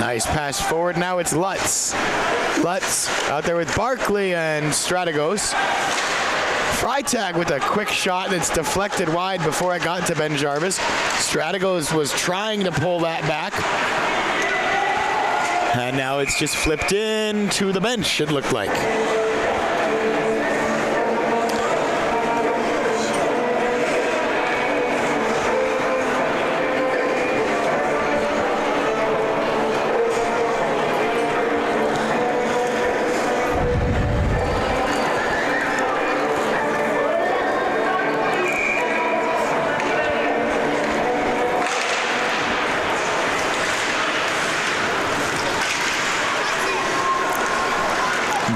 nice pass forward. Now it's Lutz. Lutz out there with Barkley and Strategos. Freitag with a quick shot that's deflected wide before it got to Ben Jarvis. Strategos was trying to pull that back. And now it's just flipped in to the bench, it looked like.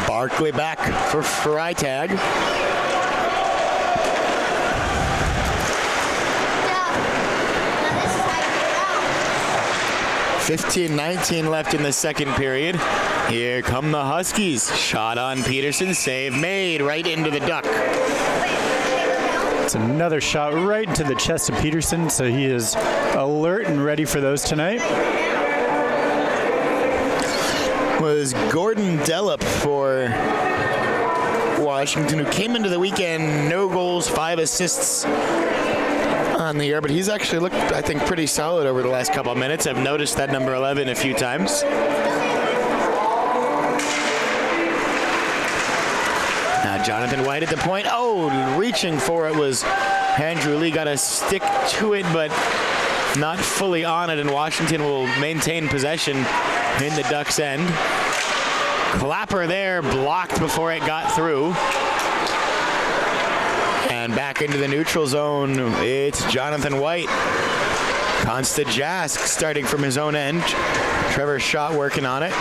Barkley back for Freitag. 15:19 left in the second period. Here come the Huskies. Shot on Peterson, save made right into the duck. It's another shot right into the chest of Peterson, so he is alert and ready for those tonight. Was Gordon Dellup for Washington, who came into the weekend, no goals, 5 assists on the year, but he's actually looked, I think, pretty solid over the last couple of minutes. I've noticed that number 11 a few times. Now Jonathan White at the point. Oh, reaching for it was Andrew Lee. Got to stick to it, but not fully on it, and Washington will maintain possession in the Ducks' end. Clapper there, blocked before it got through. And back into the neutral zone, it's Jonathan White. Consta Jask starting from his own end. Trevor Schott working on it.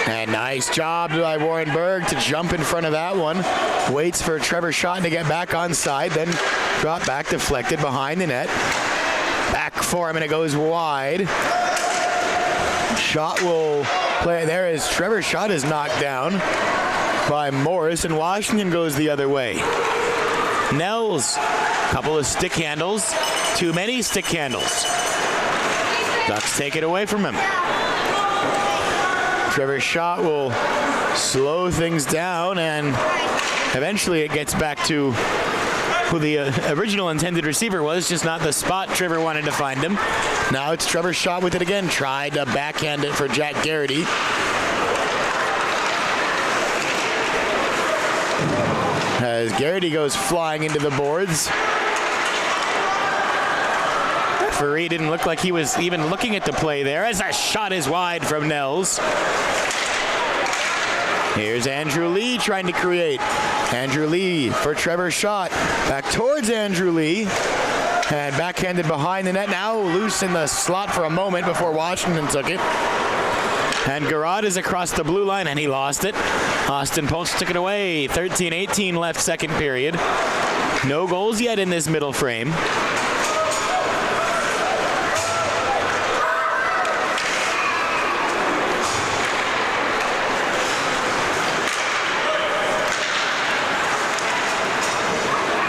And nice job by Warren Berg to jump in front of that one. Waits for Trevor Schott to get back on side, then drop back, deflected behind the net. Back for him, and it goes wide. Schott will play. There is Trevor Schott is knocked down by Morris, and Washington goes the other way. Nels, couple of stick handles. Too many stick handles. Ducks take it away from him. Trevor Schott will slow things down, and eventually it gets back to who the original intended receiver was, just not the spot Trevor wanted to find him. Now it's Trevor Schott with it again. Tried to backhand it for Jack Garrity. As Garrity goes flying into the boards. Referee didn't look like he was even looking at the play there, as that shot is wide from Nels. Here's Andrew Lee trying to create. Andrew Lee for Trevor Schott. Back towards Andrew Lee. And backhanded behind the net. Now loose in the slot for a moment before Washington took it. And Garrod is across the blue line, and he lost it. Austin Poltz took it away. 13:18 left second period. No goals yet in this middle frame.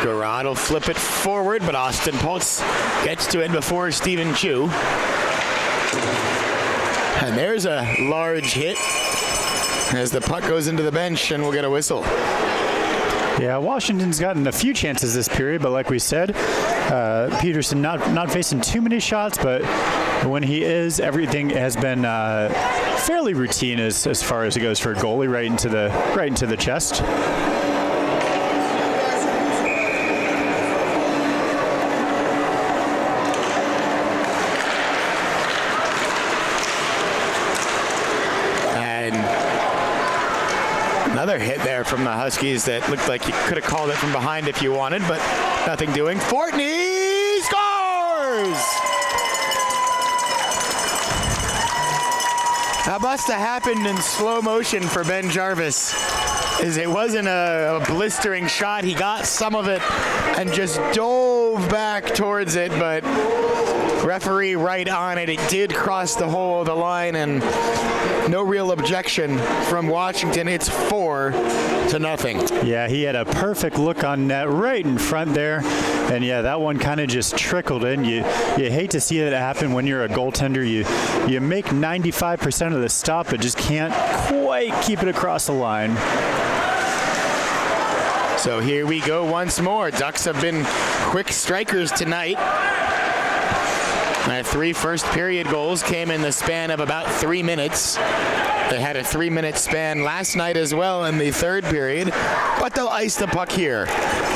Garrod will flip it forward, but Austin Poltz gets to it before Stephen Chu. And there's a large hit as the puck goes into the bench, and we'll get a whistle. Yeah, Washington's gotten a few chances this period, but like we said, Peterson not facing too many shots, but when he is, everything has been fairly routine as far as it goes for a goalie, right into the chest. Another hit there from the Huskies that looked like you could have called it from behind if you wanted, but nothing doing. Fortney scores! That must have happened in slow motion for Ben Jarvis, as it wasn't a blistering shot. He got some of it and just dove back towards it, but referee right on it. It did cross the hole of the line, and no real objection from Washington. It's 4-0. Yeah, he had a perfect look on net right in front there, and yeah, that one kind of just trickled in. You hate to see that happen when you're a goaltender. You make 95% of the stop, but just can't quite keep it across the line. So here we go once more. Ducks have been quick strikers tonight. My 3 first-period goals came in the span of about 3 minutes. They had a 3-minute span last night as well in the third period, but they'll ice the puck here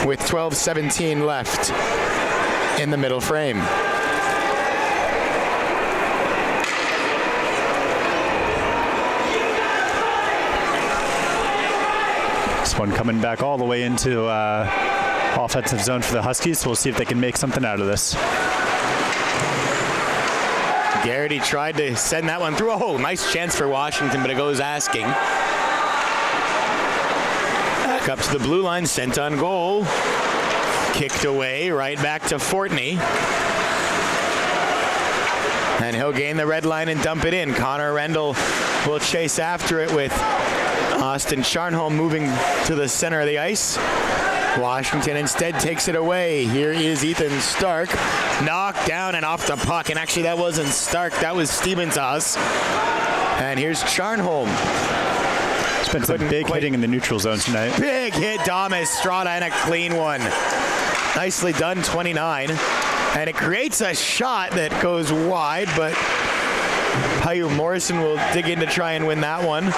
with 12:17 left in the middle frame. This one coming back all the way into offensive zone for the Huskies, so we'll see if they can make something out of this. Garrity tried to send that one through. Oh, nice chance for Washington, but it goes asking. Back up to the blue line, sent on goal. Kicked away, right back to Fortney. And he'll gain the red line and dump it in. Connor Rendell will chase after it with Austin Charnholm moving to the center of the ice. Washington instead takes it away. Here is Ethan Stark. Knocked down and off the puck. And actually that wasn't Stark, that was Stevenshaus. And here's Charnholm. It's been some big hitting in the neutral zone tonight. Big hit, Dom Estrada, and a clean one. Nicely done, 29. And it creates a shot that goes wide, but Payu Morrison will dig in to try and win that one.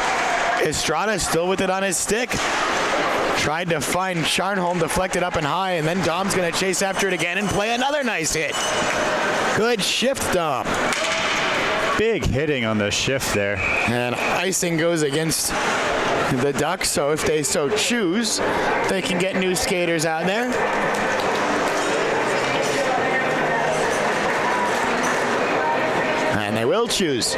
Estrada still with it on his stick. Tried to find Charnholm, deflected up and high, and then Dom's going to chase after it again and play another nice hit. Good shift, Dom. Big hitting on the shift there. And icing goes against the Ducks, so if they so choose, they can get new skaters out there. And they will choose.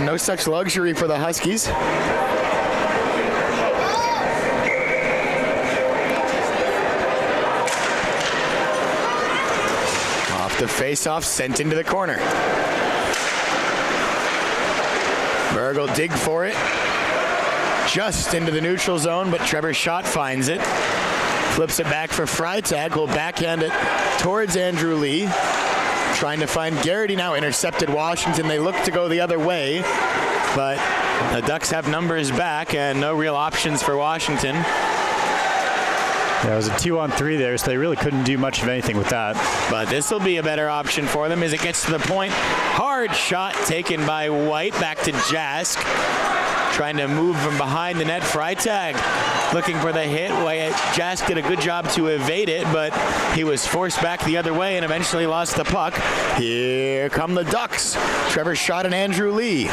No such luxury for the Huskies. The face-off sent into the corner. Berg will dig for it. Just into the neutral zone, but Trevor Schott finds it. Flips it back for Freitag. Will backhand it towards Andrew Lee. Trying to find Garrity now. Intercepted Washington. They look to go the other way, but the Ducks have numbers back and no real options for Washington. Yeah, it was a 2-on-3 there, so they really couldn't do much of anything with that. But this will be a better option for them as it gets to the point. Hard shot taken by White, back to Jask. Trying to move from behind the net. Freitag looking for the hit. Jask did a good job to evade it, but he was forced back the other way and eventually lost the puck. Here come the Ducks. Trevor Schott and Andrew Lee.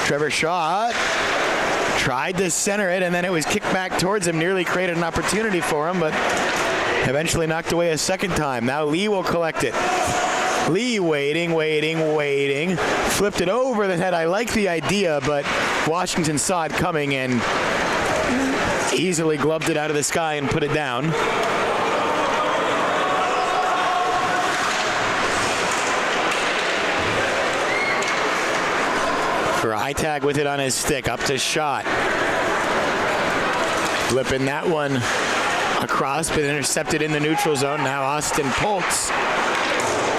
Trevor Schott tried to center it, and then it was kicked back towards him, nearly created an opportunity for him, but eventually knocked away a second time. Now Lee will collect it. Lee waiting. Flipped it over the net. I like the idea, but Washington saw it coming and easily gloved it out of the sky and put it down. Freitag with it on his stick, up to Schott. Flipping that one across, but intercepted in the neutral zone. Now Austin Poltz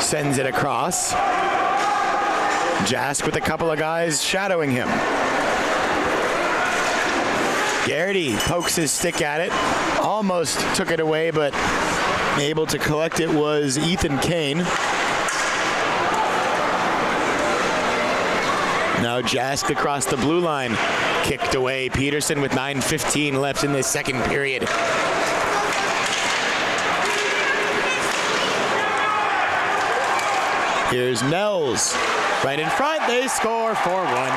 sends it across. Jask with a couple of guys shadowing him. Garrity pokes his stick at it. Almost took it away, but able to collect it was Ethan Kane. Now Jask across the blue line. Kicked away. Peterson with 9:15 left in this second period. Here's Nels. Right in front. They score 4-1.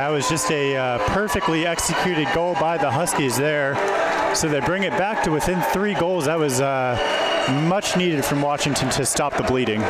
That was just a perfectly executed goal by the Huskies there. So they bring it back to within 3 goals. That was much needed from Washington to stop the bleeding.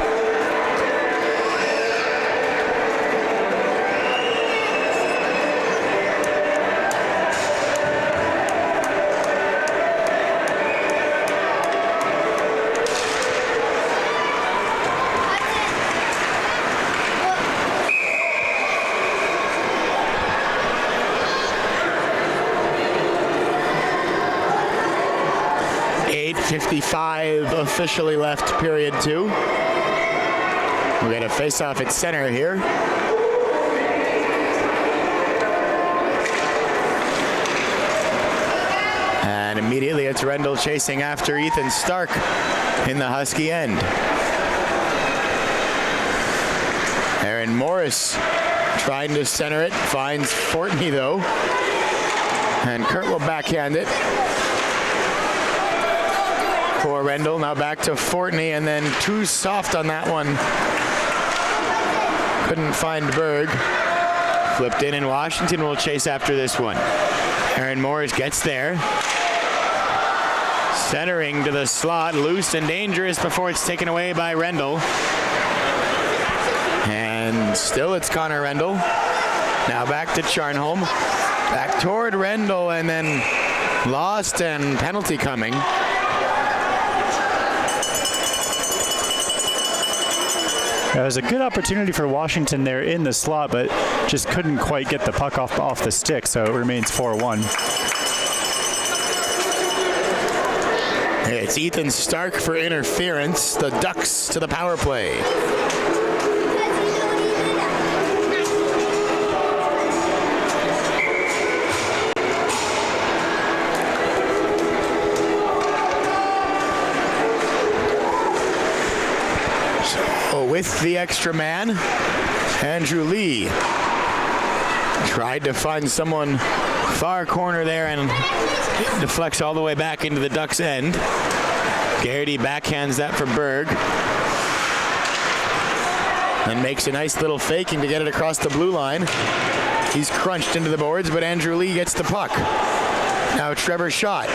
.55 officially left period 2. We got a face-off at center here. And immediately it's Rendell chasing after Ethan Stark in the Husky end. Aaron Morris trying to center it, finds Fortney though. And Kurt will backhand it for Rendell. Now back to Fortney, and then too soft on that one. Couldn't find Berg. Flipped in, and Washington will chase after this one. Aaron Morris gets there. Centering to the slot, loose and dangerous before it's taken away by Rendell. And still it's Connor Rendell. Now back to Charnholm. Back toward Rendell, and then lost and penalty coming. It was a good opportunity for Washington there in the slot, but just couldn't quite get the puck off the stick, so it remains 4-1. It's Ethan Stark for interference. The Ducks to the power play. With the extra man, Andrew Lee tried to find someone far corner there and deflects all the way back into the Ducks' end. Garrity backhands that for Berg. And makes a nice little faking to get it across the blue line. He's crunched into the boards, but Andrew Lee gets the puck. Now Trevor Schott.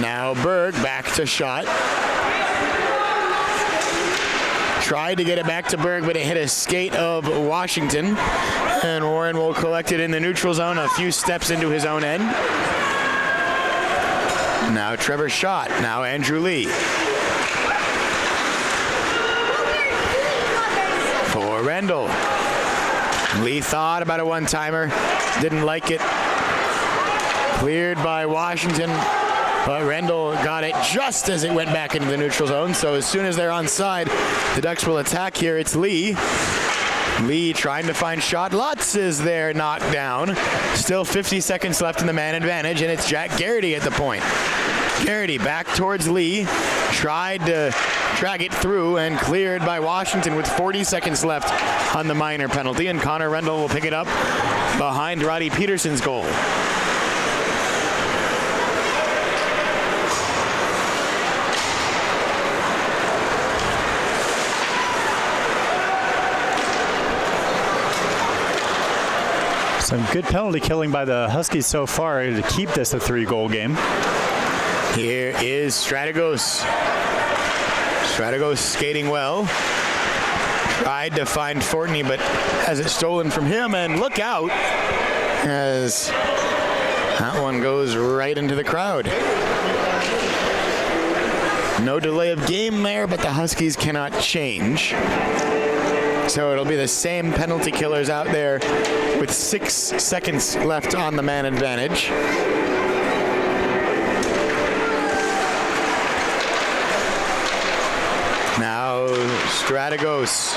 Now Berg back to Schott. Tried to get it back to Berg, but it hit a skate of Washington. And Warren will collect it in the neutral zone, a few steps into his own end. Now Trevor Schott. Now Andrew Lee. For Rendell. Lee thought about a one-timer. Didn't like it. Cleared by Washington. But Rendell got it just as it went back into the neutral zone. So as soon as they're onside, the Ducks will attack here. It's Lee. Lee trying to find Schott. Lutz is there, knocked down. Still 50 seconds left in the man advantage, and it's Jack Garrity at the point. Garrity back towards Lee. Tried to drag it through and cleared by Washington with 40 seconds left on the minor penalty. And Connor Rendell will pick it up behind Roddy Peterson's goal. Some good penalty killing by the Huskies so far to keep this a 3-goal game. Here is Strategos. Strategos skating well. Tried to find Fortney, but has it stolen from him, and look out as that one goes right into the crowd. No delay of game there, but the Huskies cannot change. So it'll be the same penalty killers out there with 6 seconds left on the man advantage. Now Strategos.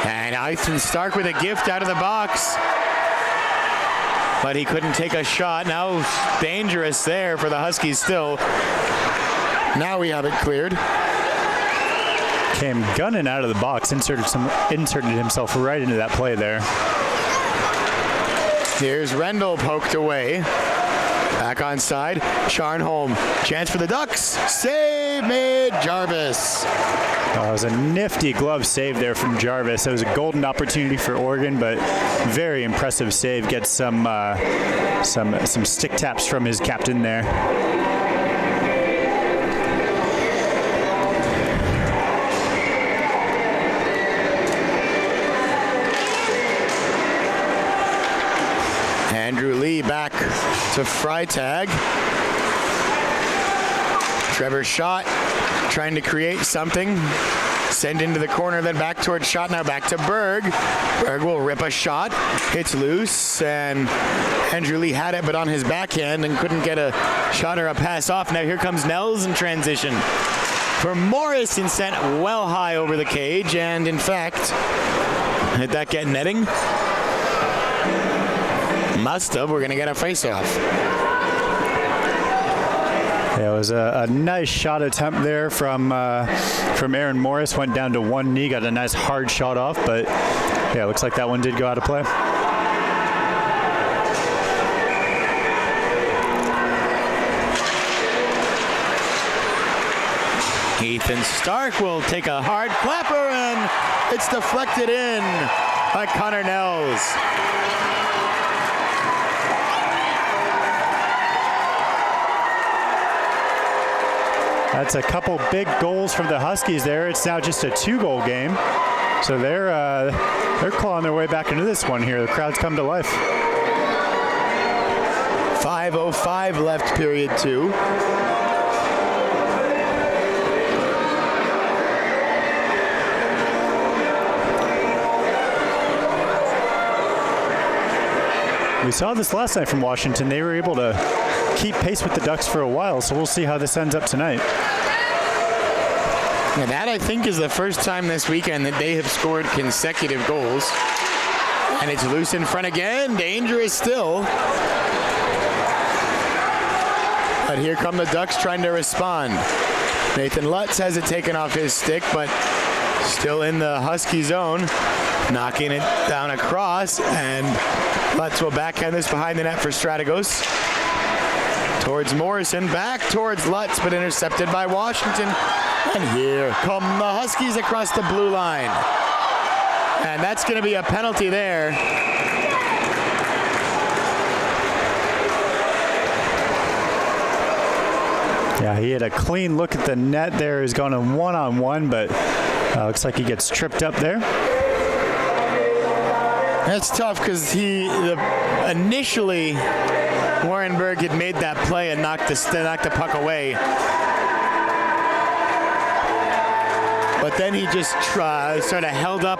And Ethan Stark with a gift out of the box. But he couldn't take a shot. Now dangerous there for the Huskies still. Now we have it cleared. Came gunning out of the box, inserted himself right into that play there. Here's Rendell poked away. Back onside. Charnholm. Chance for the Ducks. Save save made, Jarvis. Oh, it was a nifty glove save there from Jarvis. It was a golden opportunity for Oregon, but very impressive save. Gets some stick taps from his captain there. Andrew Lee back to Freitag. Trevor Schott trying to create something. Send into the corner, then back towards Schott. Now back to Berg. Berg will rip a shot. It's loose, and Andrew Lee had it, but on his backhand and couldn't get a shot or a pass off. Now here comes Nels in transition. For Morris, and sent well high over the cage, and in fact, did that get netting? Must have. We're going to get a face-off. Yeah, it was a nice shot attempt there from Aaron Morris. Went down to one knee, got a nice hard shot off, but yeah, looks like that one did go out of play. Ethan Stark will take a hard clapper, and it's deflected in by Connor Nels. That's a couple big goals from the Huskies there. It's now just a 2-goal game. So they're clawing their way back into this one here. The crowd's come to life. 5:05 left period 2. We saw this last night from Washington. They were able to keep pace with the Ducks for a while, so we'll see how this ends up tonight. Now that, I think, is the first time this weekend that they have scored consecutive goals. And it's loose in front again. Dangerous still. But here come the Ducks trying to respond. Nathan Lutz has it taken off his stick, but still in the Husky zone. Knocking it down across, and Lutz will backhand this behind the net for Strategos. Towards Morrison, back towards Lutz, but intercepted by Washington. And here come the Huskies across the blue line. And that's going to be a penalty there. Yeah, he had a clean look at the net there. He's going in one-on-one, but looks like he gets tripped up there. That's tough because initially Warrenberg had made that play and knocked the puck away. But then he just sort of held up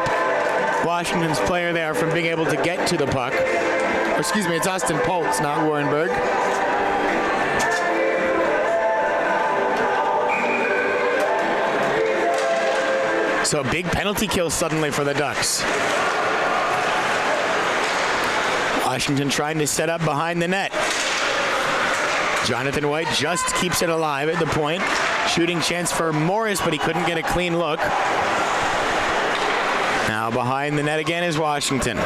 Washington's player there from being able to get to the puck. Or, excuse me, it's Austin Poltz, not Warrenberg. So big penalty kill suddenly for the Ducks. Washington trying to set up behind the net. Jonathan White just keeps it alive at the point. Shooting chance for Morris, but he couldn't get a clean look. Now behind the net again is Washington.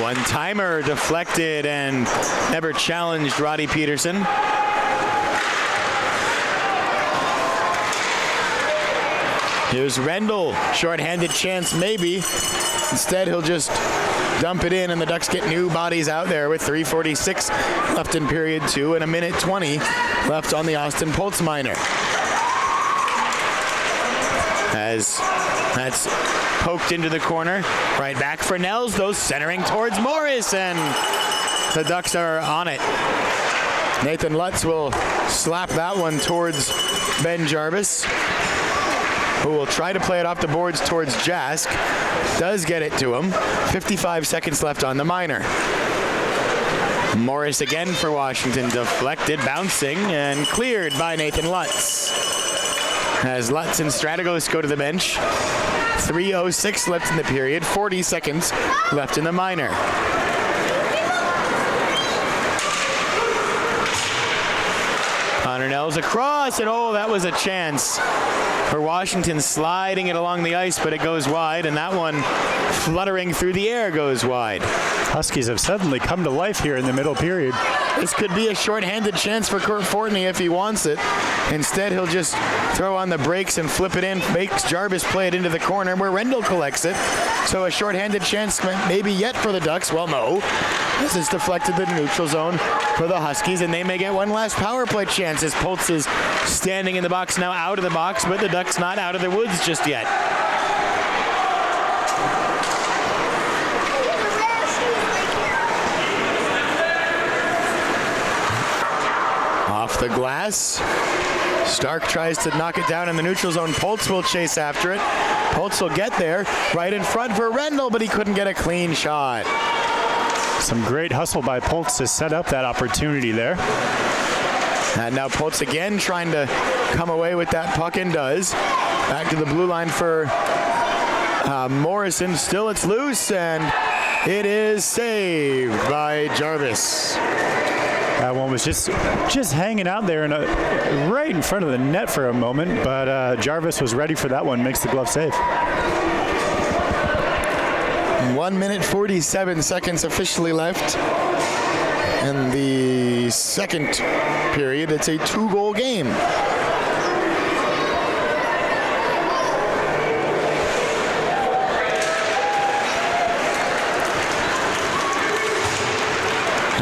One-timer deflected and never challenged Roddy Peterson. Here's Rendell. Short-handed chance maybe. Instead, he'll just dump it in, and the Ducks get new bodies out there with 3:46 left in period 2 and 1:20 left on the Austin Poltz minor. As that's poked into the corner. Right back for Nels, though, centering towards Morris, and the Ducks are on it. Nathan Lutz will slap that one towards Ben Jarvis, who will try to play it off the boards towards Jask. Does get it to him. 55 seconds left on the minor. Morris again for Washington. Deflected, bouncing, and cleared by Nathan Lutz. As Lutz and Strategos go to the bench. 3:06 left in the period. 40 seconds left in the minor. Connor Nels across, and oh, that was a chance for Washington, sliding it along the ice, but it goes wide, and that one fluttering through the air goes wide. Huskies have suddenly come to life here in the middle period. This could be a shorthanded chance for Kurt Fortney if he wants it. Instead, he'll just throw on the brakes and flip it in, makes Jarvis play it into the corner where Rendell collects it. So a shorthanded chance maybe yet for the Ducks. Well, no. This is deflected to the neutral zone for the Huskies, and they may get one last power play chance as Pultz is standing in the box now, out of the box, but the Ducks not out of the woods just yet. Off the glass. Stark tries to knock it down in the neutral zone. Pultz will chase after it. Pultz will get there right in front for Rendell, but he couldn't get a clean shot. Some great hustle by Pultz to set up that opportunity there. And now Pultz again trying to come away with that puck, and does. Back to the blue line for Morrison. Still it's loose, and it is saved by Jarvis. That one was just hanging out there right in front of the net for a moment, but Jarvis was ready for that one, makes the glove save. 1 minute 47 seconds officially left in the second period. It's a 2-goal game.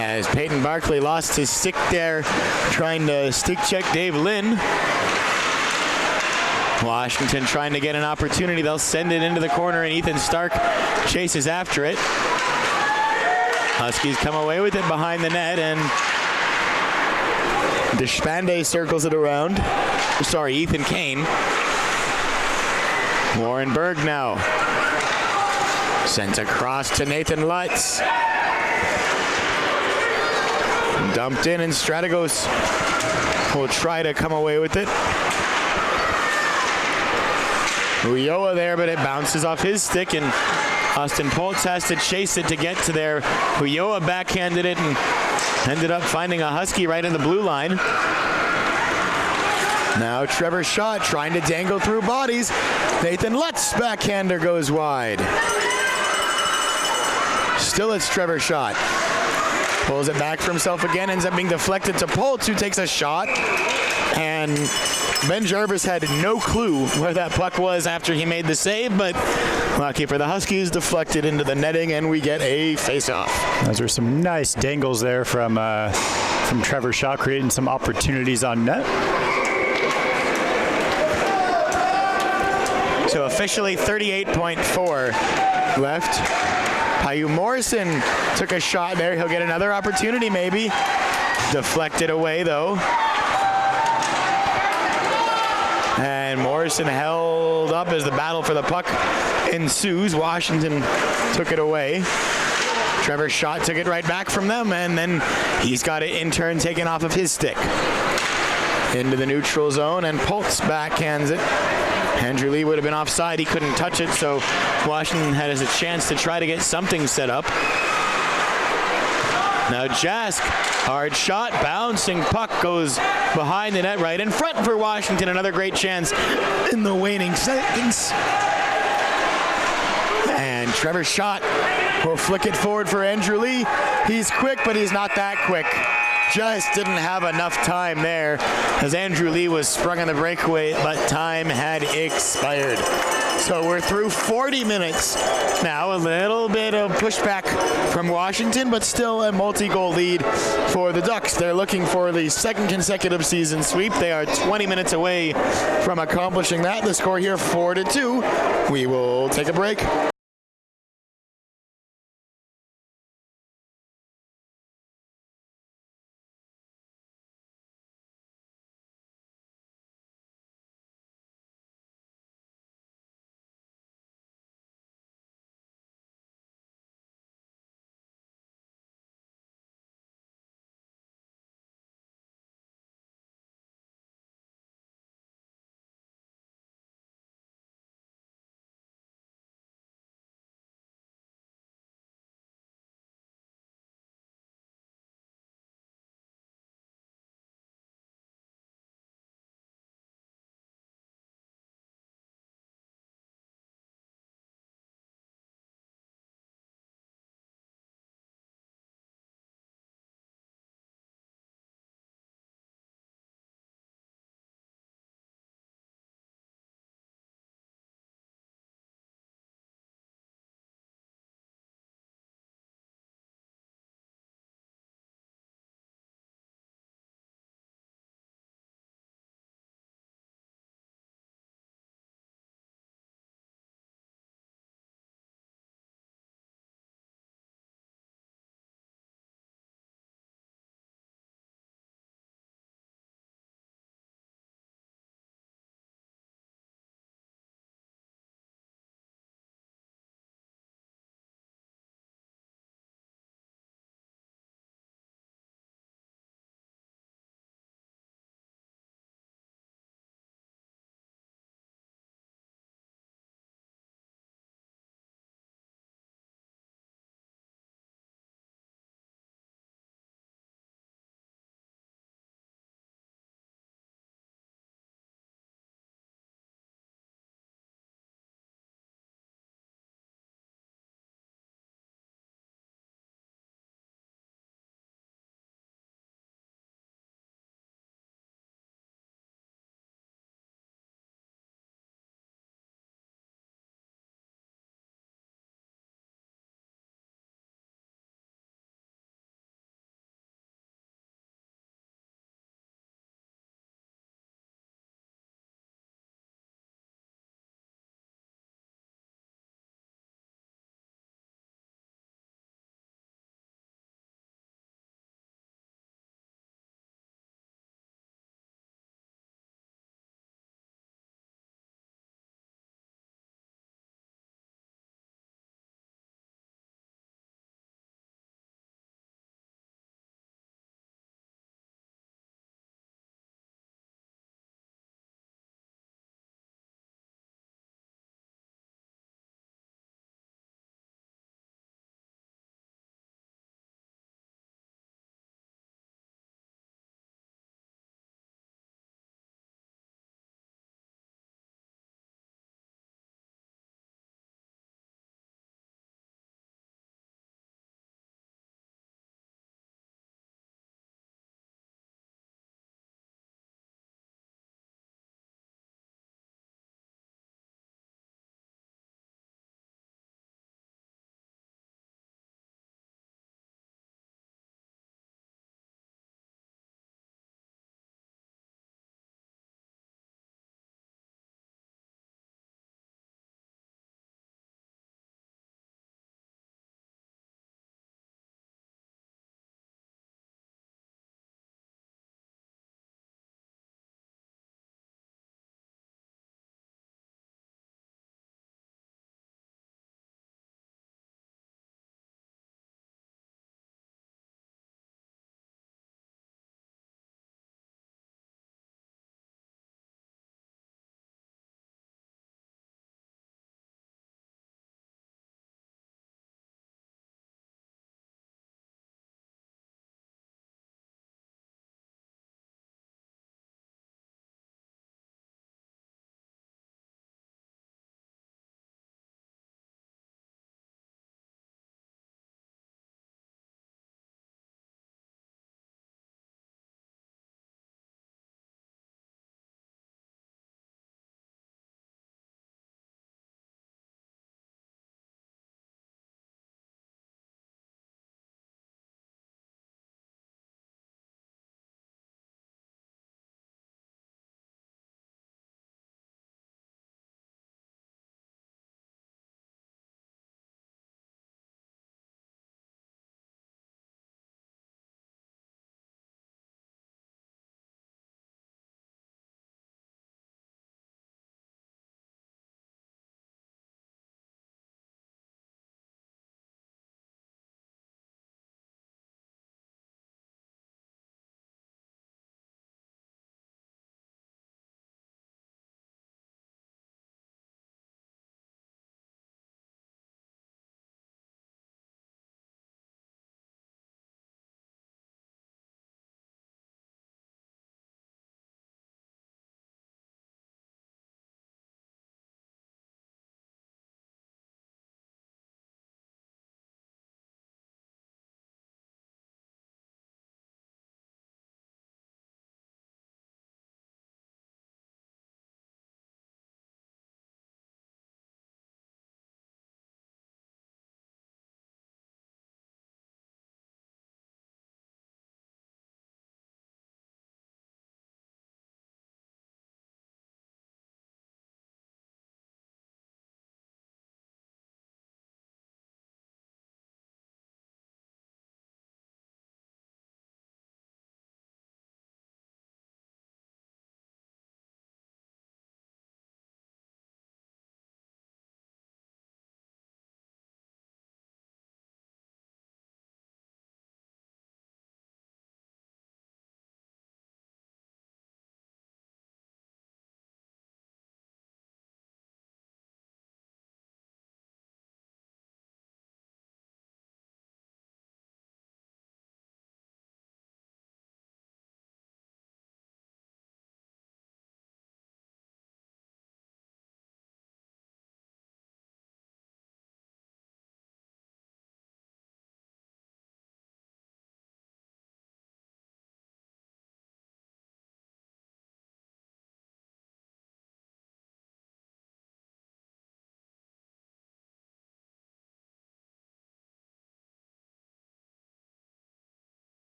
As Peyton Barkley lost his stick there, trying to stick check Dave Lynn. Washington trying to get an opportunity. They'll send it into the corner, and Ethan Stark chases after it. Huskies come away with it behind the net, and Deshpande circles it around. Sorry, Ethan Kane. Warren Berg now. Sent across to Nathan Lutz. Dumped in, and Strategos will try to come away with it. Ulloa there, but it bounces off his stick, and Austin Pultz has to chase it to get to there. Ulloa backhanded it and ended up finding a Husky right in the blue line. Now Trevor Schott trying to dangle through bodies. Nathan Lutz backhander goes wide. Still it's Trevor Schott. Pulls it back for himself again, ends up being deflected to Pultz, who takes a shot. And Ben Jarvis had no clue where that puck was after he made the save, but lucky for the Huskies, deflected into the netting, and we get a face-off. Those were some nice dangles there from Trevor Schott, creating some opportunities on net. So officially 38.4 left. Paiu Morrison took a shot there. He'll get another opportunity maybe. Deflected away though. And Morrison held up as the battle for the puck ensues. Washington took it away. Trevor Schott took it right back from them, and then he's got it in turn taken off of his stick. Into the neutral zone, and Pultz backhands it. Andrew Lee would have been offside. He couldn't touch it, so Washington has a chance to try to get something set up. Now Jask, hard shot, bouncing puck goes behind the net right in front for Washington. Another great chance in the waning seconds. And Trevor Schott will flick it forward for Andrew Lee. He's quick, but he's not that quick. Just didn't have enough time there as Andrew Lee was sprung on the breakaway, but time had expired. So we're through 40 minutes now. A little bit of pushback from Washington, but still a multi-goal lead for the Ducks. They're looking for the second consecutive season sweep. They are 20 minutes away from accomplishing that. The score here 4-2. We will take a break.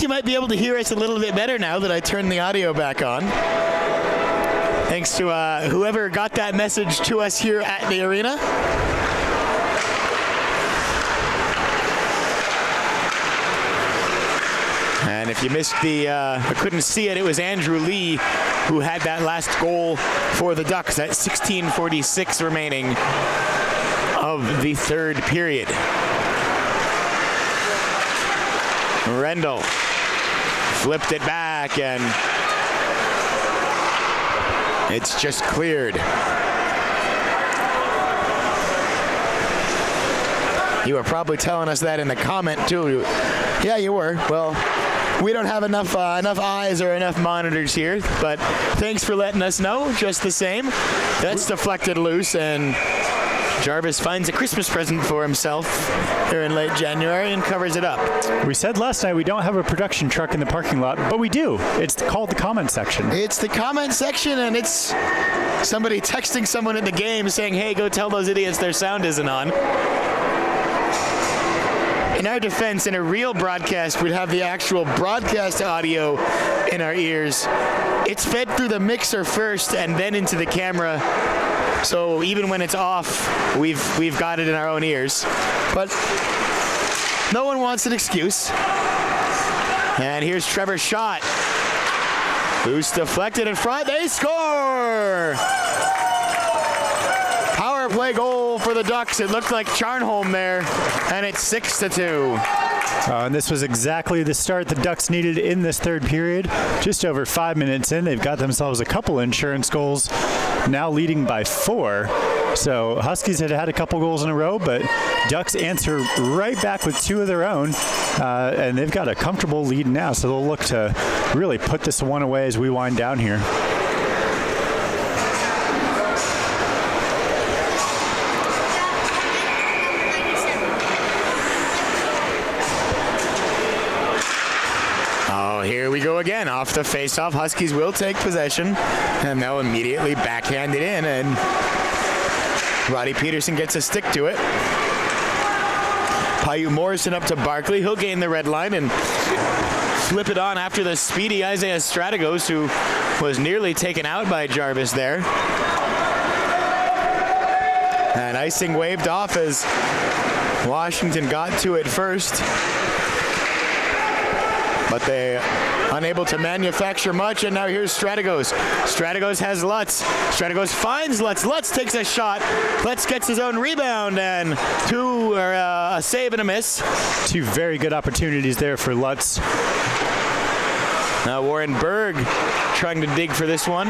you might be able to hear us a little bit better now that I turned the audio back on. Thanks to whoever got that message to us here at the arena. And if you missed or couldn't see it, it was Andrew Lee who had that last goal for the Ducks at 16:46 remaining of the third period. Rendell flipped it back, and it's just cleared. You were probably telling us that in the comment too. Yeah, you were. Well, we don't have enough eyes or enough monitors here, but thanks for letting us know just the same. That's deflected loose, and Jarvis finds a Christmas present for himself here in late January and covers it up. We said last night we don't have a production truck in the parking lot, but we do. It's called the comment section. It's the comment section, and it's somebody texting someone at the game saying, hey, go tell those idiots their sound isn't on. In our defense, in a real broadcast, we'd have the actual broadcast audio in our ears. It's fed through the mixer first and then into the camera. So even when it's off, we've got it in our own ears. But no one wants an excuse. And here's Trevor's shot. Loose deflected in front. They score! Power play goal for the Ducks. It looked like Charnholm there, and it's 6-2. And this was exactly the start the Ducks needed in this third period. Just over 5 minutes in, they've got themselves a couple insurance goals, now leading by 4. So Huskies had a couple goals in a row, but Ducks answer right back with 2 of their own, and they've got a comfortable lead now, so they'll look to really put this one away as we wind down here. Here we go again. Off the faceoff, Huskies will take possession, and they'll immediately backhand it in, and Roddy Peterson gets a stick to it. Paiute Morrison up to Barkley. He'll gain the red line and flip it on after the speedy Isaiah Strategos, who was nearly taken out by Jarvis there. And icing waved off as Washington got to it first. But they unable to manufacture much, and now here's Strategos. Strategos has Lutz. Strategos finds Lutz. Lutz takes a shot. Lutz gets his own rebound, and a save and a miss. 2 very good opportunities there for Lutz. Now Warren Berg trying to dig for this one.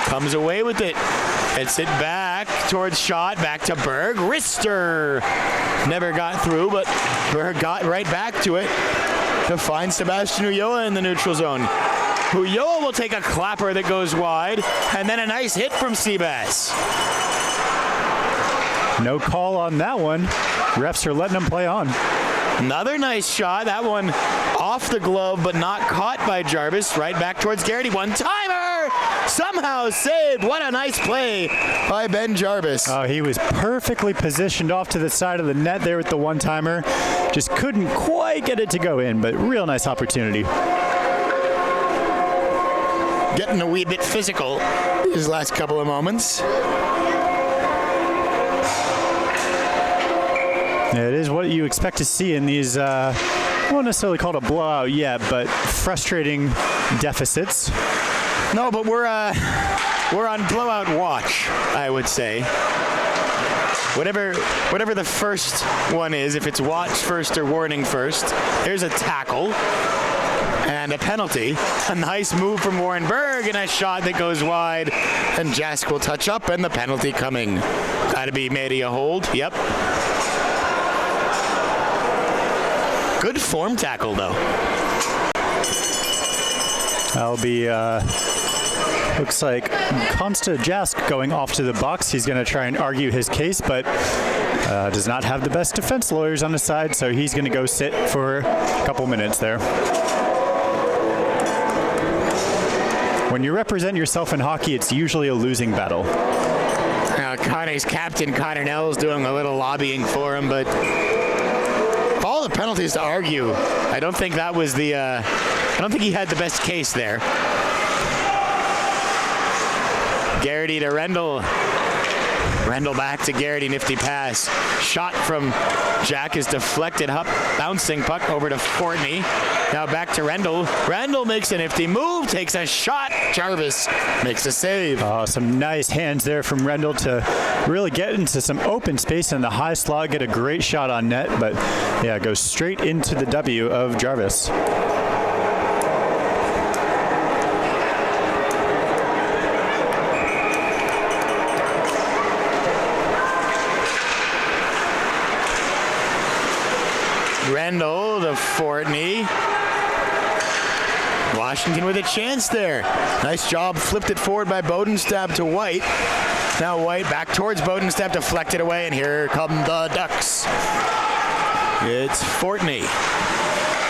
Comes away with it. Hits it back towards shot. Back to Berg. Wrister never got through, but Berg got right back to it to find Sebastian Ulloa in the neutral zone. Ulloa will take a clapper that goes wide, and then a nice hit from Seabass. No call on that one. Refs are letting him play on. Another nice shot. That one off the glove, but not caught by Jarvis. Right back towards Garrity. One-timer! Somehow saved. What a nice play by Ben Jarvis. Oh, he was perfectly positioned off to the side of the net there with the one-timer. Just couldn't quite get it to go in, but real nice opportunity. Getting a wee bit physical his last couple of moments. It is what you expect to see in these, I won't necessarily call it a blowout yet, but frustrating deficits. No, but we're on blowout watch, I would say. Whatever the first one is, if it's watch first or warning first, there's a tackle and a penalty. A nice move from Warren Berg and a shot that goes wide, and Jask will touch up, and the penalty coming. Gotta be maybe a hold. Yep. Good form tackle, though. That'll be, looks like Consta Jask going off to the box. He's going to try and argue his case, but does not have the best defense lawyers on his side, so he's going to go sit for a couple minutes there. When you represent yourself in hockey, it's usually a losing battle. Connor's captain, Connor Nell's doing a little lobbying for him, but all the penalties to argue. I don't think that was the I don't think he had the best case there. Garrity to Rendell. Rendell back to Garrity, nifty pass. Shot from Jack is deflected up, bouncing puck over to Fortney. Now back to Rendell. Rendell makes a nifty move, takes a shot. Jarvis makes a save. Oh, some nice hands there from Rendell to really get into some open space in the high slot, get a great shot on net, but yeah, goes straight into the W of Jarvis. Rendell to Fortney. Washington with a chance there. Nice job, flipped it forward by Bodenstab to White. Now White back towards Bodenstab, deflected away, and here come the Ducks. It's Fortney.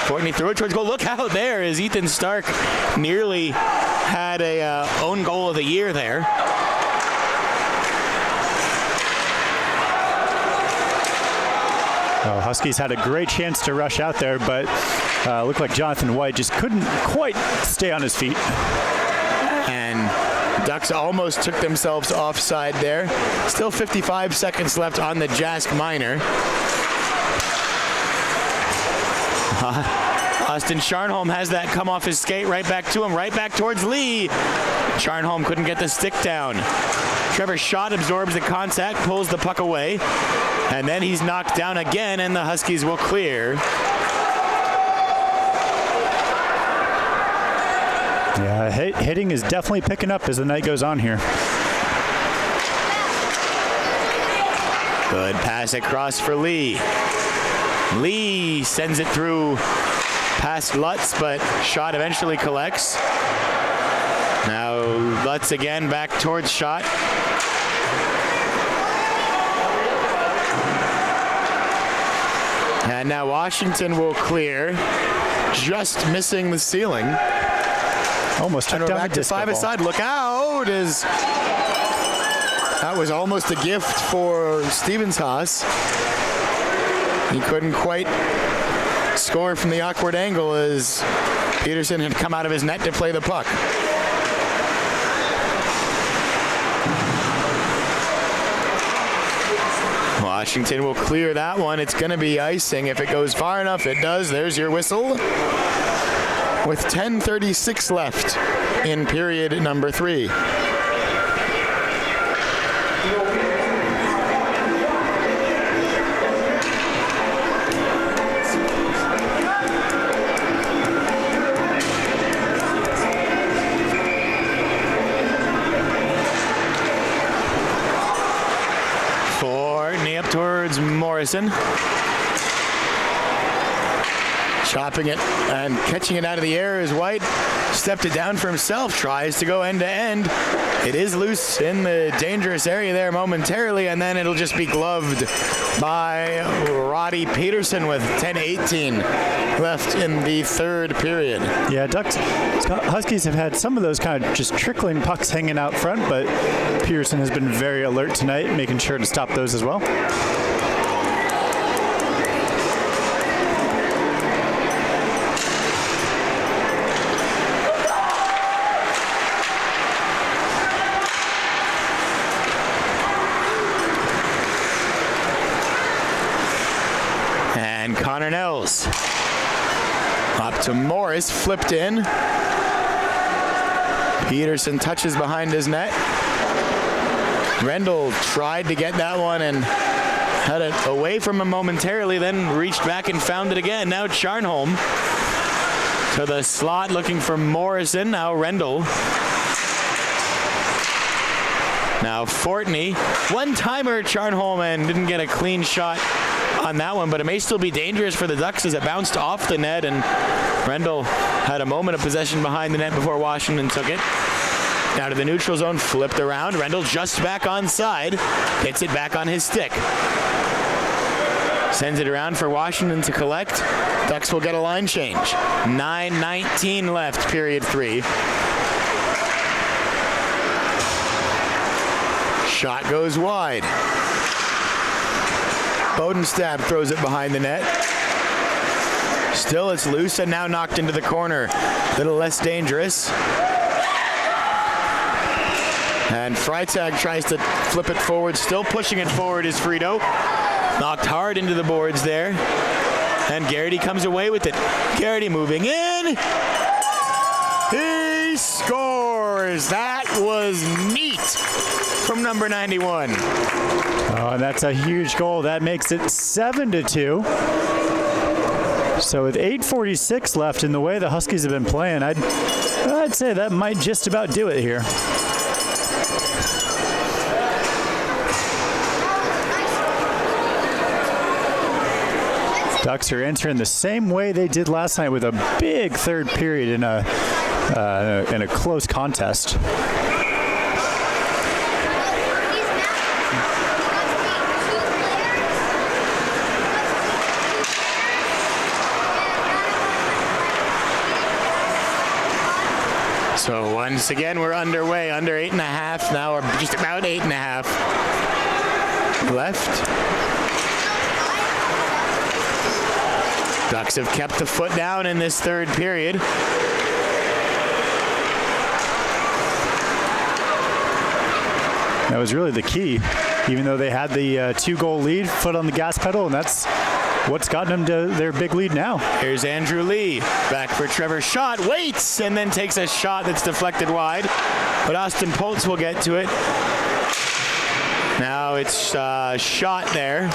Fortney threw it towards goal. Look out there as Ethan Stark nearly had a own goal of the year there. Oh, Huskies had a great chance to rush out there, but looked like Jonathan White just couldn't quite stay on his feet. And Ducks almost took themselves offside there. Still 55 seconds left on the Jask Minor. Austin Charnholm has that come off his skate right back to him, right back towards Lee. Charnholm couldn't get the stick down. Trevor Schott absorbs the contact, pulls the puck away, and then he's knocked down again, and the Huskies will clear. Yeah, hitting is definitely picking up as the night goes on here. Good pass across for Lee. Lee sends it through past Lutz, but Schott eventually collects. Now Lutz again back towards Schott. And now Washington will clear, just missing the ceiling. Almost took and we're down back the to five ball. aside. Look out! That was almost a gift for Stevenshaus. He couldn't quite score from the awkward angle as Peterson had come out of his net to play the puck. Washington will clear that one. It's going to be icing. If it goes far enough, it does. There's your whistle. With 10:36 left in period number 3. Fortney up towards Morrison. Chopping it and catching it out of the air as White stepped it down for himself, tries to go end to end. It is loose in the dangerous area there momentarily, and then it'll just be gloved by Roddy Peterson with 10:18 left in the third period. Yeah, Huskies have had some of those kind of just trickling pucks hanging out front, but Peterson has been very alert tonight, making sure to stop those as well. Connor Nels up to Morris, flipped in. Peterson touches behind his net. Rendell tried to get that one and had it away from him momentarily, then reached back and found it again. Now Charnholm to the slot looking for Morrison. Now Rendell. Now Fortney. One-timer Charnholm and didn't get a clean shot on that one, but it may still be dangerous for the Ducks as it bounced off the net, and Rendell had a moment of possession behind the net before Washington took it. Now to the neutral zone, flipped around. Rendell just back on side, hits it back on his stick. Sends it around for Washington to collect. Ducks will get a line change. 9:19 left, period 3. Shot goes wide. Bodenstab throws it behind the net. Still it's loose and now knocked into the corner. A little less dangerous. And Freitag tries to flip it forward. Still pushing it forward is Frito. Knocked hard into the boards there. And Garrity comes away with it. Garrity moving in. He scores. That was neat from number 91. Oh, and that's a huge goal. That makes it 7-2. So with 8:46 left in the way the Huskies have been playing, I'd say that might just about do it here. Ducks are entering the same way they did last night with a big third period in a close contest. So once again, we're underway, under 8.5 now, or just about 8.5 left. Ducks have kept the foot down in this third period. That was really the key, even though they had the 2-goal lead, foot on the gas pedal, and that's what's gotten them to their big lead now. Here's Andrew Lee, back for Trevor Schott, waits, and then takes a shot that's deflected wide, but Austin Poltz will get to it. Now it's Schott there.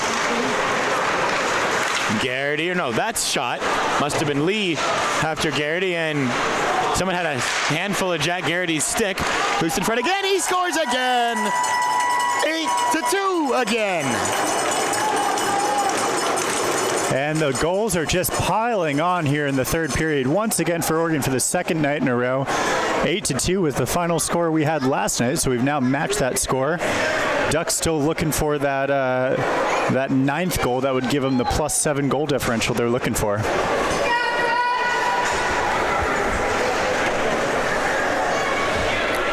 Garrity, or no, that's Schott. Must have been Lee after Garrity, and someone had a handful of Jack Garrity's stick. Loose in front again, he scores again! 8-2 again! And the goals are just piling on here in the third period. Once again for Oregon for the second night in a row. 8-2 was the final score we had last night, so we've now matched that score. Ducks still looking for that that 9th goal that would give them the +7 goal differential they're looking for.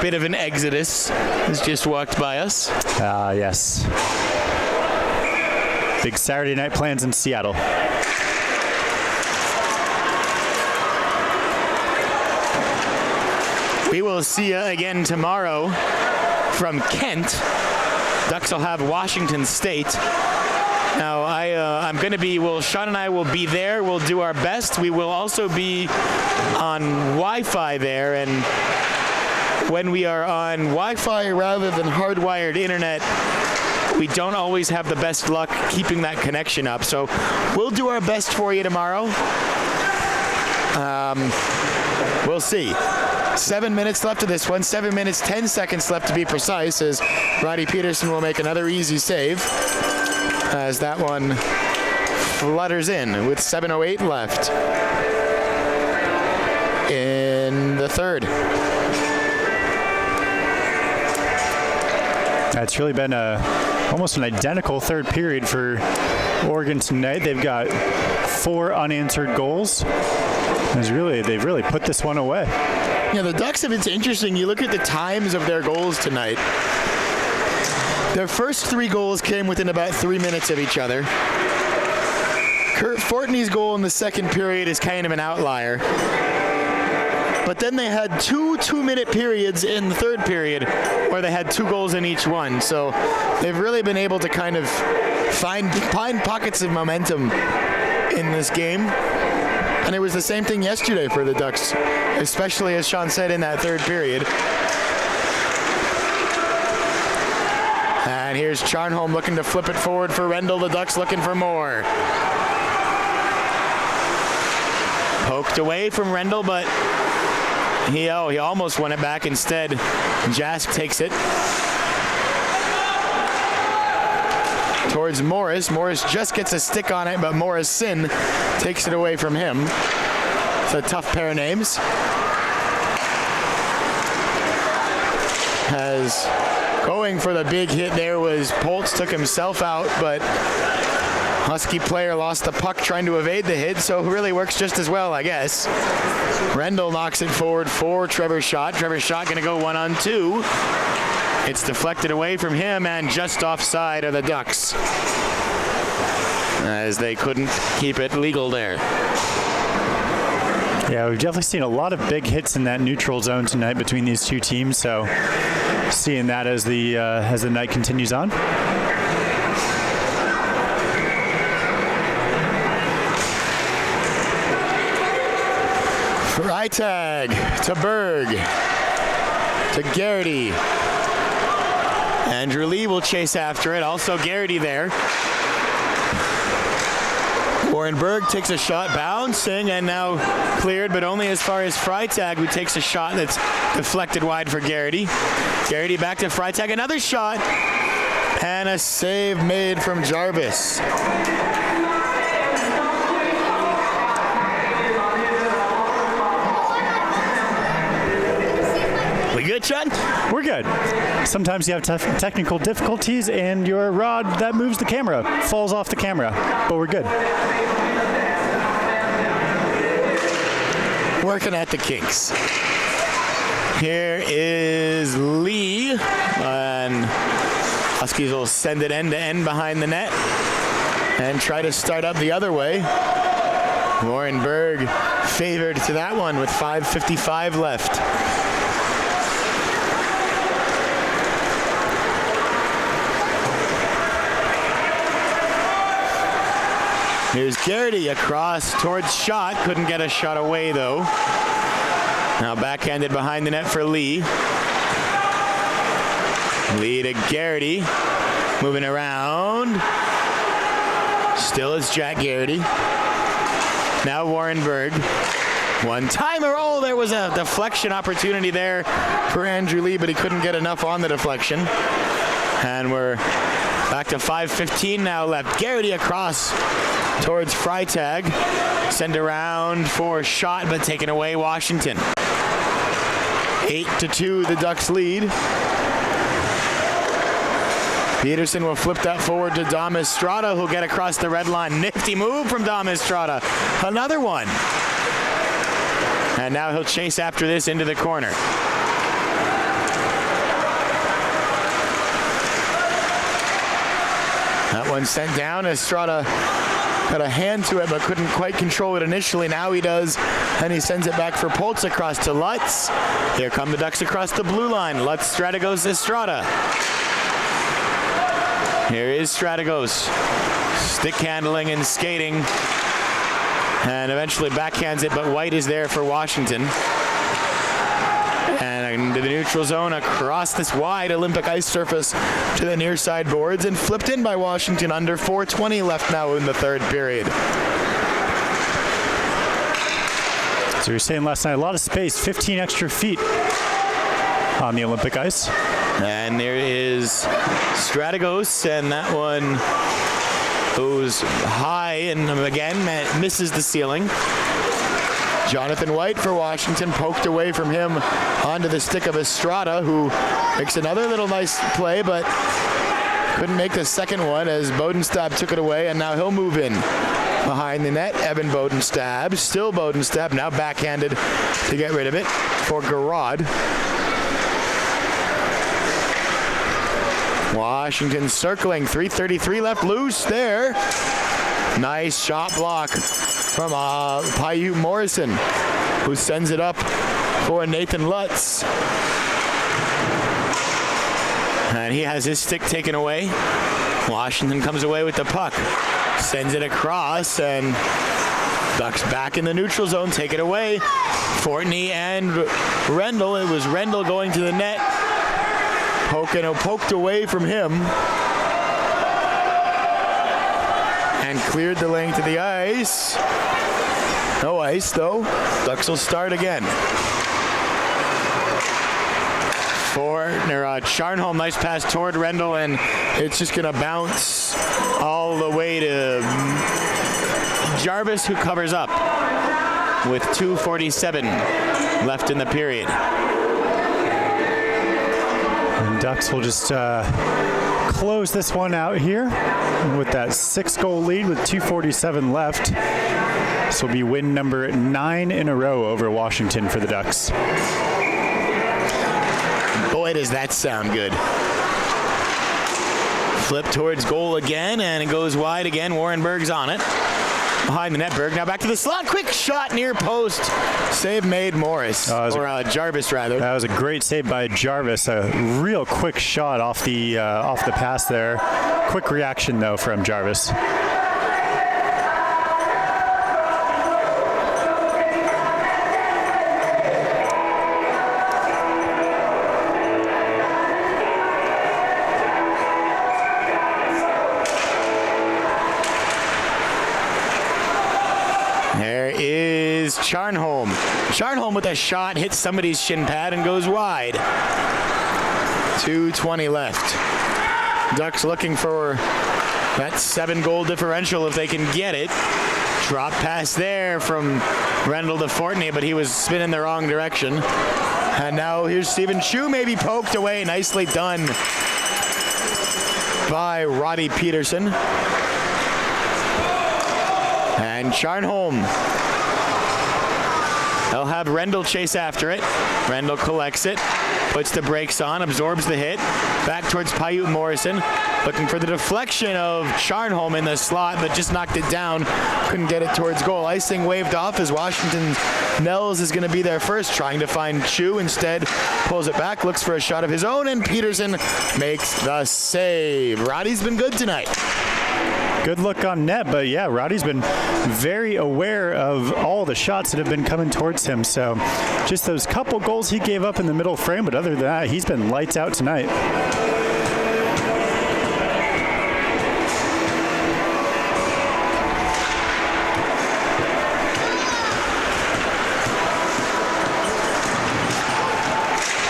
Bit of an exodus has just walked by us. Yes. Big Saturday night plans in Seattle. We will see you again tomorrow from Kent. Ducks will have Washington State. Now, I'm going to be, Sean and I will be there. We'll do our best. We will also be on Wi-Fi there, and when we are on Wi-Fi rather than hardwired internet, we don't always have the best luck keeping that connection up. So we'll do our best for you tomorrow. We'll see. 7 minutes left of this one. 7 minutes, 10 seconds left to be precise, as Roddy Peterson will make another easy save as that one flutters in with 7:08 left in the third. It's really been almost an identical third period for Oregon tonight. They've got 4 unanswered goals. They've really put this one away. Yeah, the Ducks have, it's interesting. You look at the times of their goals tonight. Their first 3 goals came within about 3 minutes of each other. Kurt Fortney's goal in the second period is kind of an outlier. But then they had 2 2-minute periods in the third period where they had 2 goals in each one. So they've really been able to kind of find pockets of momentum in this game. And it was the same thing yesterday for the Ducks, especially, as Sean said, in that third period. And here's Charnholm looking to flip it forward for Rendell. The Ducks looking for more. Poked away from Rendell, but he almost won it back instead. Jask takes it towards Morris. Morris just gets a stick on it, but Morrison takes it away from him. It's a tough pair of names. As going for the big hit there was Poltz, took himself out, but Husky player lost the puck trying to evade the hit, so it really works just as well, I guess. Rendell knocks it forward for Trevor Schott. Trevor Schott going to go 1-on-2. It's deflected away from him and just offside of the Ducks, as they couldn't keep it legal there. Yeah, we've definitely seen a lot of big hits in that neutral zone tonight between these two teams. So seeing that as the night continues on. Freitag to Berg to Garrity. Andrew Lee will chase after it. Also Garrity there. Warren Berg takes a shot, bouncing, and now cleared, but only as far as Freitag, who takes a shot that's deflected wide for Garrity. Garrity back to Freitag, another shot, and a save made from Jarvis. We good, Chad? We're good. Sometimes you have technical difficulties and your rod that moves the camera falls off the camera, but we're good. Working at the kinks. Here is Lee, and Huskies will send it end to end behind the net and try to start up the other way. Warren Berg favored to that one with 5:55 left. Here's Garrity across towards shot. Couldn't get a shot away, though. Now backhanded behind the net for Lee. Lee to Garrity. Moving around. Still is Jack Garrity. Now Warren Berg. One-timer. Oh, there was a deflection opportunity there for Andrew Lee, but he couldn't get enough on the deflection. And we're back to 5:15 now left. Garrity across towards Freitag. Send around for shot, but taken away Washington. 8-2, the Ducks lead. Peterson will flip that forward to Dom Estrada, who'll get across the red line. Nifty move from Dom Estrada. Another one. And now he'll chase after this into the corner. That one sent down. Estrada got a hand to it, but couldn't quite control it initially. Now he does, and he sends it back for Poltz across to Lutz. Here come the Ducks across the blue line. Lutz, Strategos, Estrada. Here is Strategos. Stick handling and skating. And eventually backhands it, but White is there for Washington. And into the neutral zone across this wide Olympic ice surface to the near side boards and flipped in by Washington. Under 4:20 left now in the third period. So you were saying last night, a lot of space, 15 extra feet on the Olympic ice. And there is Strategos, and that one goes high and again misses the ceiling. Jonathan White for Washington, poked away from him onto the stick of Estrada, who makes another little nice play, but couldn't make the second one as Bodenstab took it away, and now he'll move in behind the net. Evan Bodenstab, still Bodenstab, now backhanded to get rid of it for Garrod. Washington circling, 3:33 left, loose there. Nice shot block from Paiute Morrison, who sends it up for Nathan Lutz. And he has his stick taken away. Washington comes away with the puck. Sends it across, and Ducks back in the neutral zone, take it away. Fortney and Rendell. It was Rendell going to the net. Poked away from him. And cleared the lane to the ice. No ice, though. Ducks will start again. Charnholm, nice pass toward Rendell, and it's just going to bounce all the way to Jarvis, who covers up with 2:47 left in the period. And Ducks will just close this one out here with that 6-goal lead with 2:47 left. This will be win number 9 in a row over Washington for the Ducks. Boy, does that sound good. Flip towards goal again, and it goes wide again. Warren Berg's on it. behind the net. Berg now back to the slot. Quick shot near post. Save made Morris, Jarvis rather. That was a great save by Jarvis. A real quick shot off the pass there. Quick reaction though from Jarvis. Charnholm. Charnholm with a shot, hits somebody's shin pad and goes wide. 2:20 left. Ducks looking for that 7-goal differential if they can get it. Drop pass there from Rendell to Fortney, but he was spinning the wrong direction. And now here's Stephen Chu, maybe poked away. Nicely done by Roddy Peterson. And Charnholm. They'll have Rendell chase after it. Rendell collects it, puts the brakes on, absorbs the hit. Back towards Paiute Morrison, looking for the deflection of Charnholm in the slot, but just knocked it down. Couldn't get it towards goal. Icing waved off as Washington Nels is going to be there first, trying to find Chu. Instead, pulls it back, looks for a shot of his own, and Peterson makes the save. Roddy's been good tonight. Good look on net, but yeah, Roddy's been very aware of all the shots that have been coming towards him. So just those couple goals he gave up in the middle frame, but other than that, he's been lights out tonight.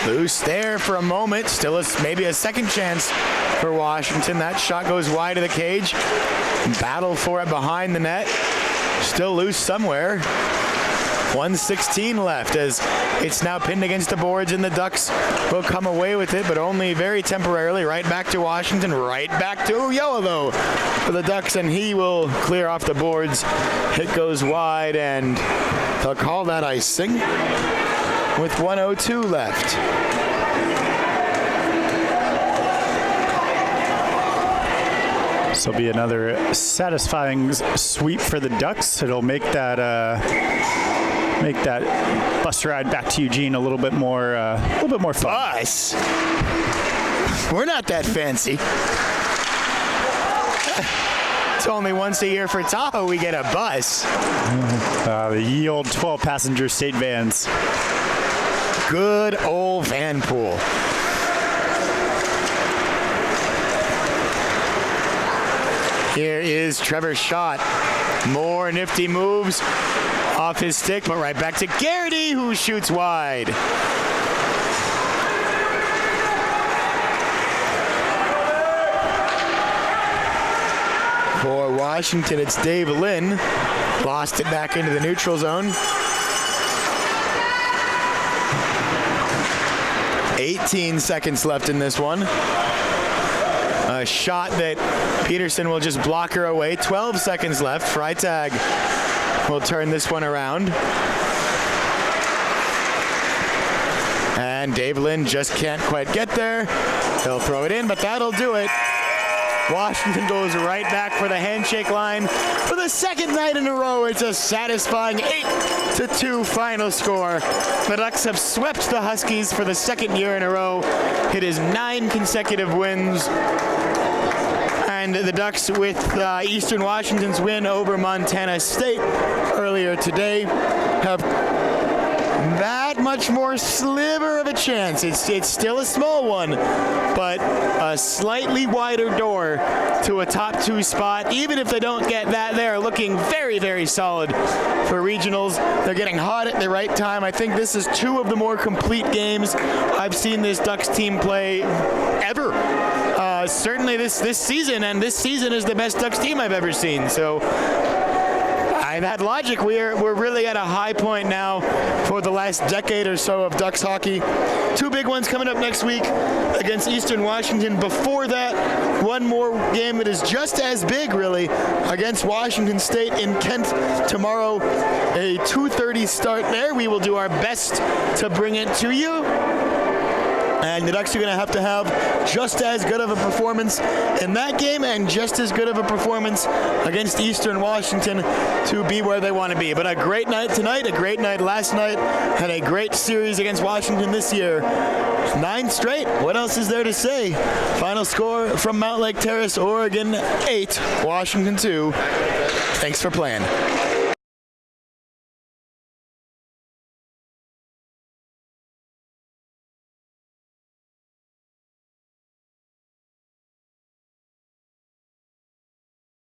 Loose there for a moment. Still maybe a second chance for Washington. That shot goes wide of the cage. Battle for it behind the net. Still loose somewhere. 1:16 left as it's now pinned against the boards, and the Ducks will come away with it, but only very temporarily. Right back to Washington. Right back to Ulloa, though, for the Ducks, and he will clear off the boards. Hit goes wide, and they'll call that icing with 1:02 left. This will be another satisfying sweep for the Ducks. It'll make that bus ride back to Eugene a little bit more fun. Bus? We're not that fancy. It's only once a year for Tahoe we get a bus. The ye old 12-passenger state vans. Good old van pool. Here is Trevor's shot. More nifty moves off his stick, but right back to Garrity, who shoots wide. For Washington, it's Dave Lynn. Lost it back into the neutral zone. 18 seconds left in this one. A shot that Peterson will just block her away. 12 seconds left. Freitag will turn this one around. And Dave Lynn just can't quite get there. He'll throw it in, but that'll do it. Washington goes right back for the handshake line. For the second night in a row, it's a satisfying 8-2 final score. The Ducks have swept the Huskies for the second year in a row. It is 9 consecutive wins. And the Ducks, with Eastern Washington's win over Montana State earlier today, have that much more sliver of a chance. It's still a small one, but a slightly wider door to a top 2 spot. Even if they don't get that, they're looking very, very solid for regionals. They're getting hot at the right time. I think this is 2 of the more complete games I've seen this Ducks team play ever. Certainly this season, and this season is the best Ducks team I've ever seen. So I've had logic. We're really at a high point now for the last decade or so of Ducks hockey. 2 big ones coming up next week against Eastern Washington. Before that, one more game that is just as big, really, against Washington State in Kent tomorrow. A 2:30 start there. We will do our best to bring it to you. And the Ducks are going to have just as good of a performance in that game and just as good of a performance against Eastern Washington to be where they want to be. But a great night tonight, a great night last night, and a great series against Washington this year. 9 straight. What else is there to say? Final score from Mount Lake Terrace, Oregon 8, Washington 2. Thanks for playing.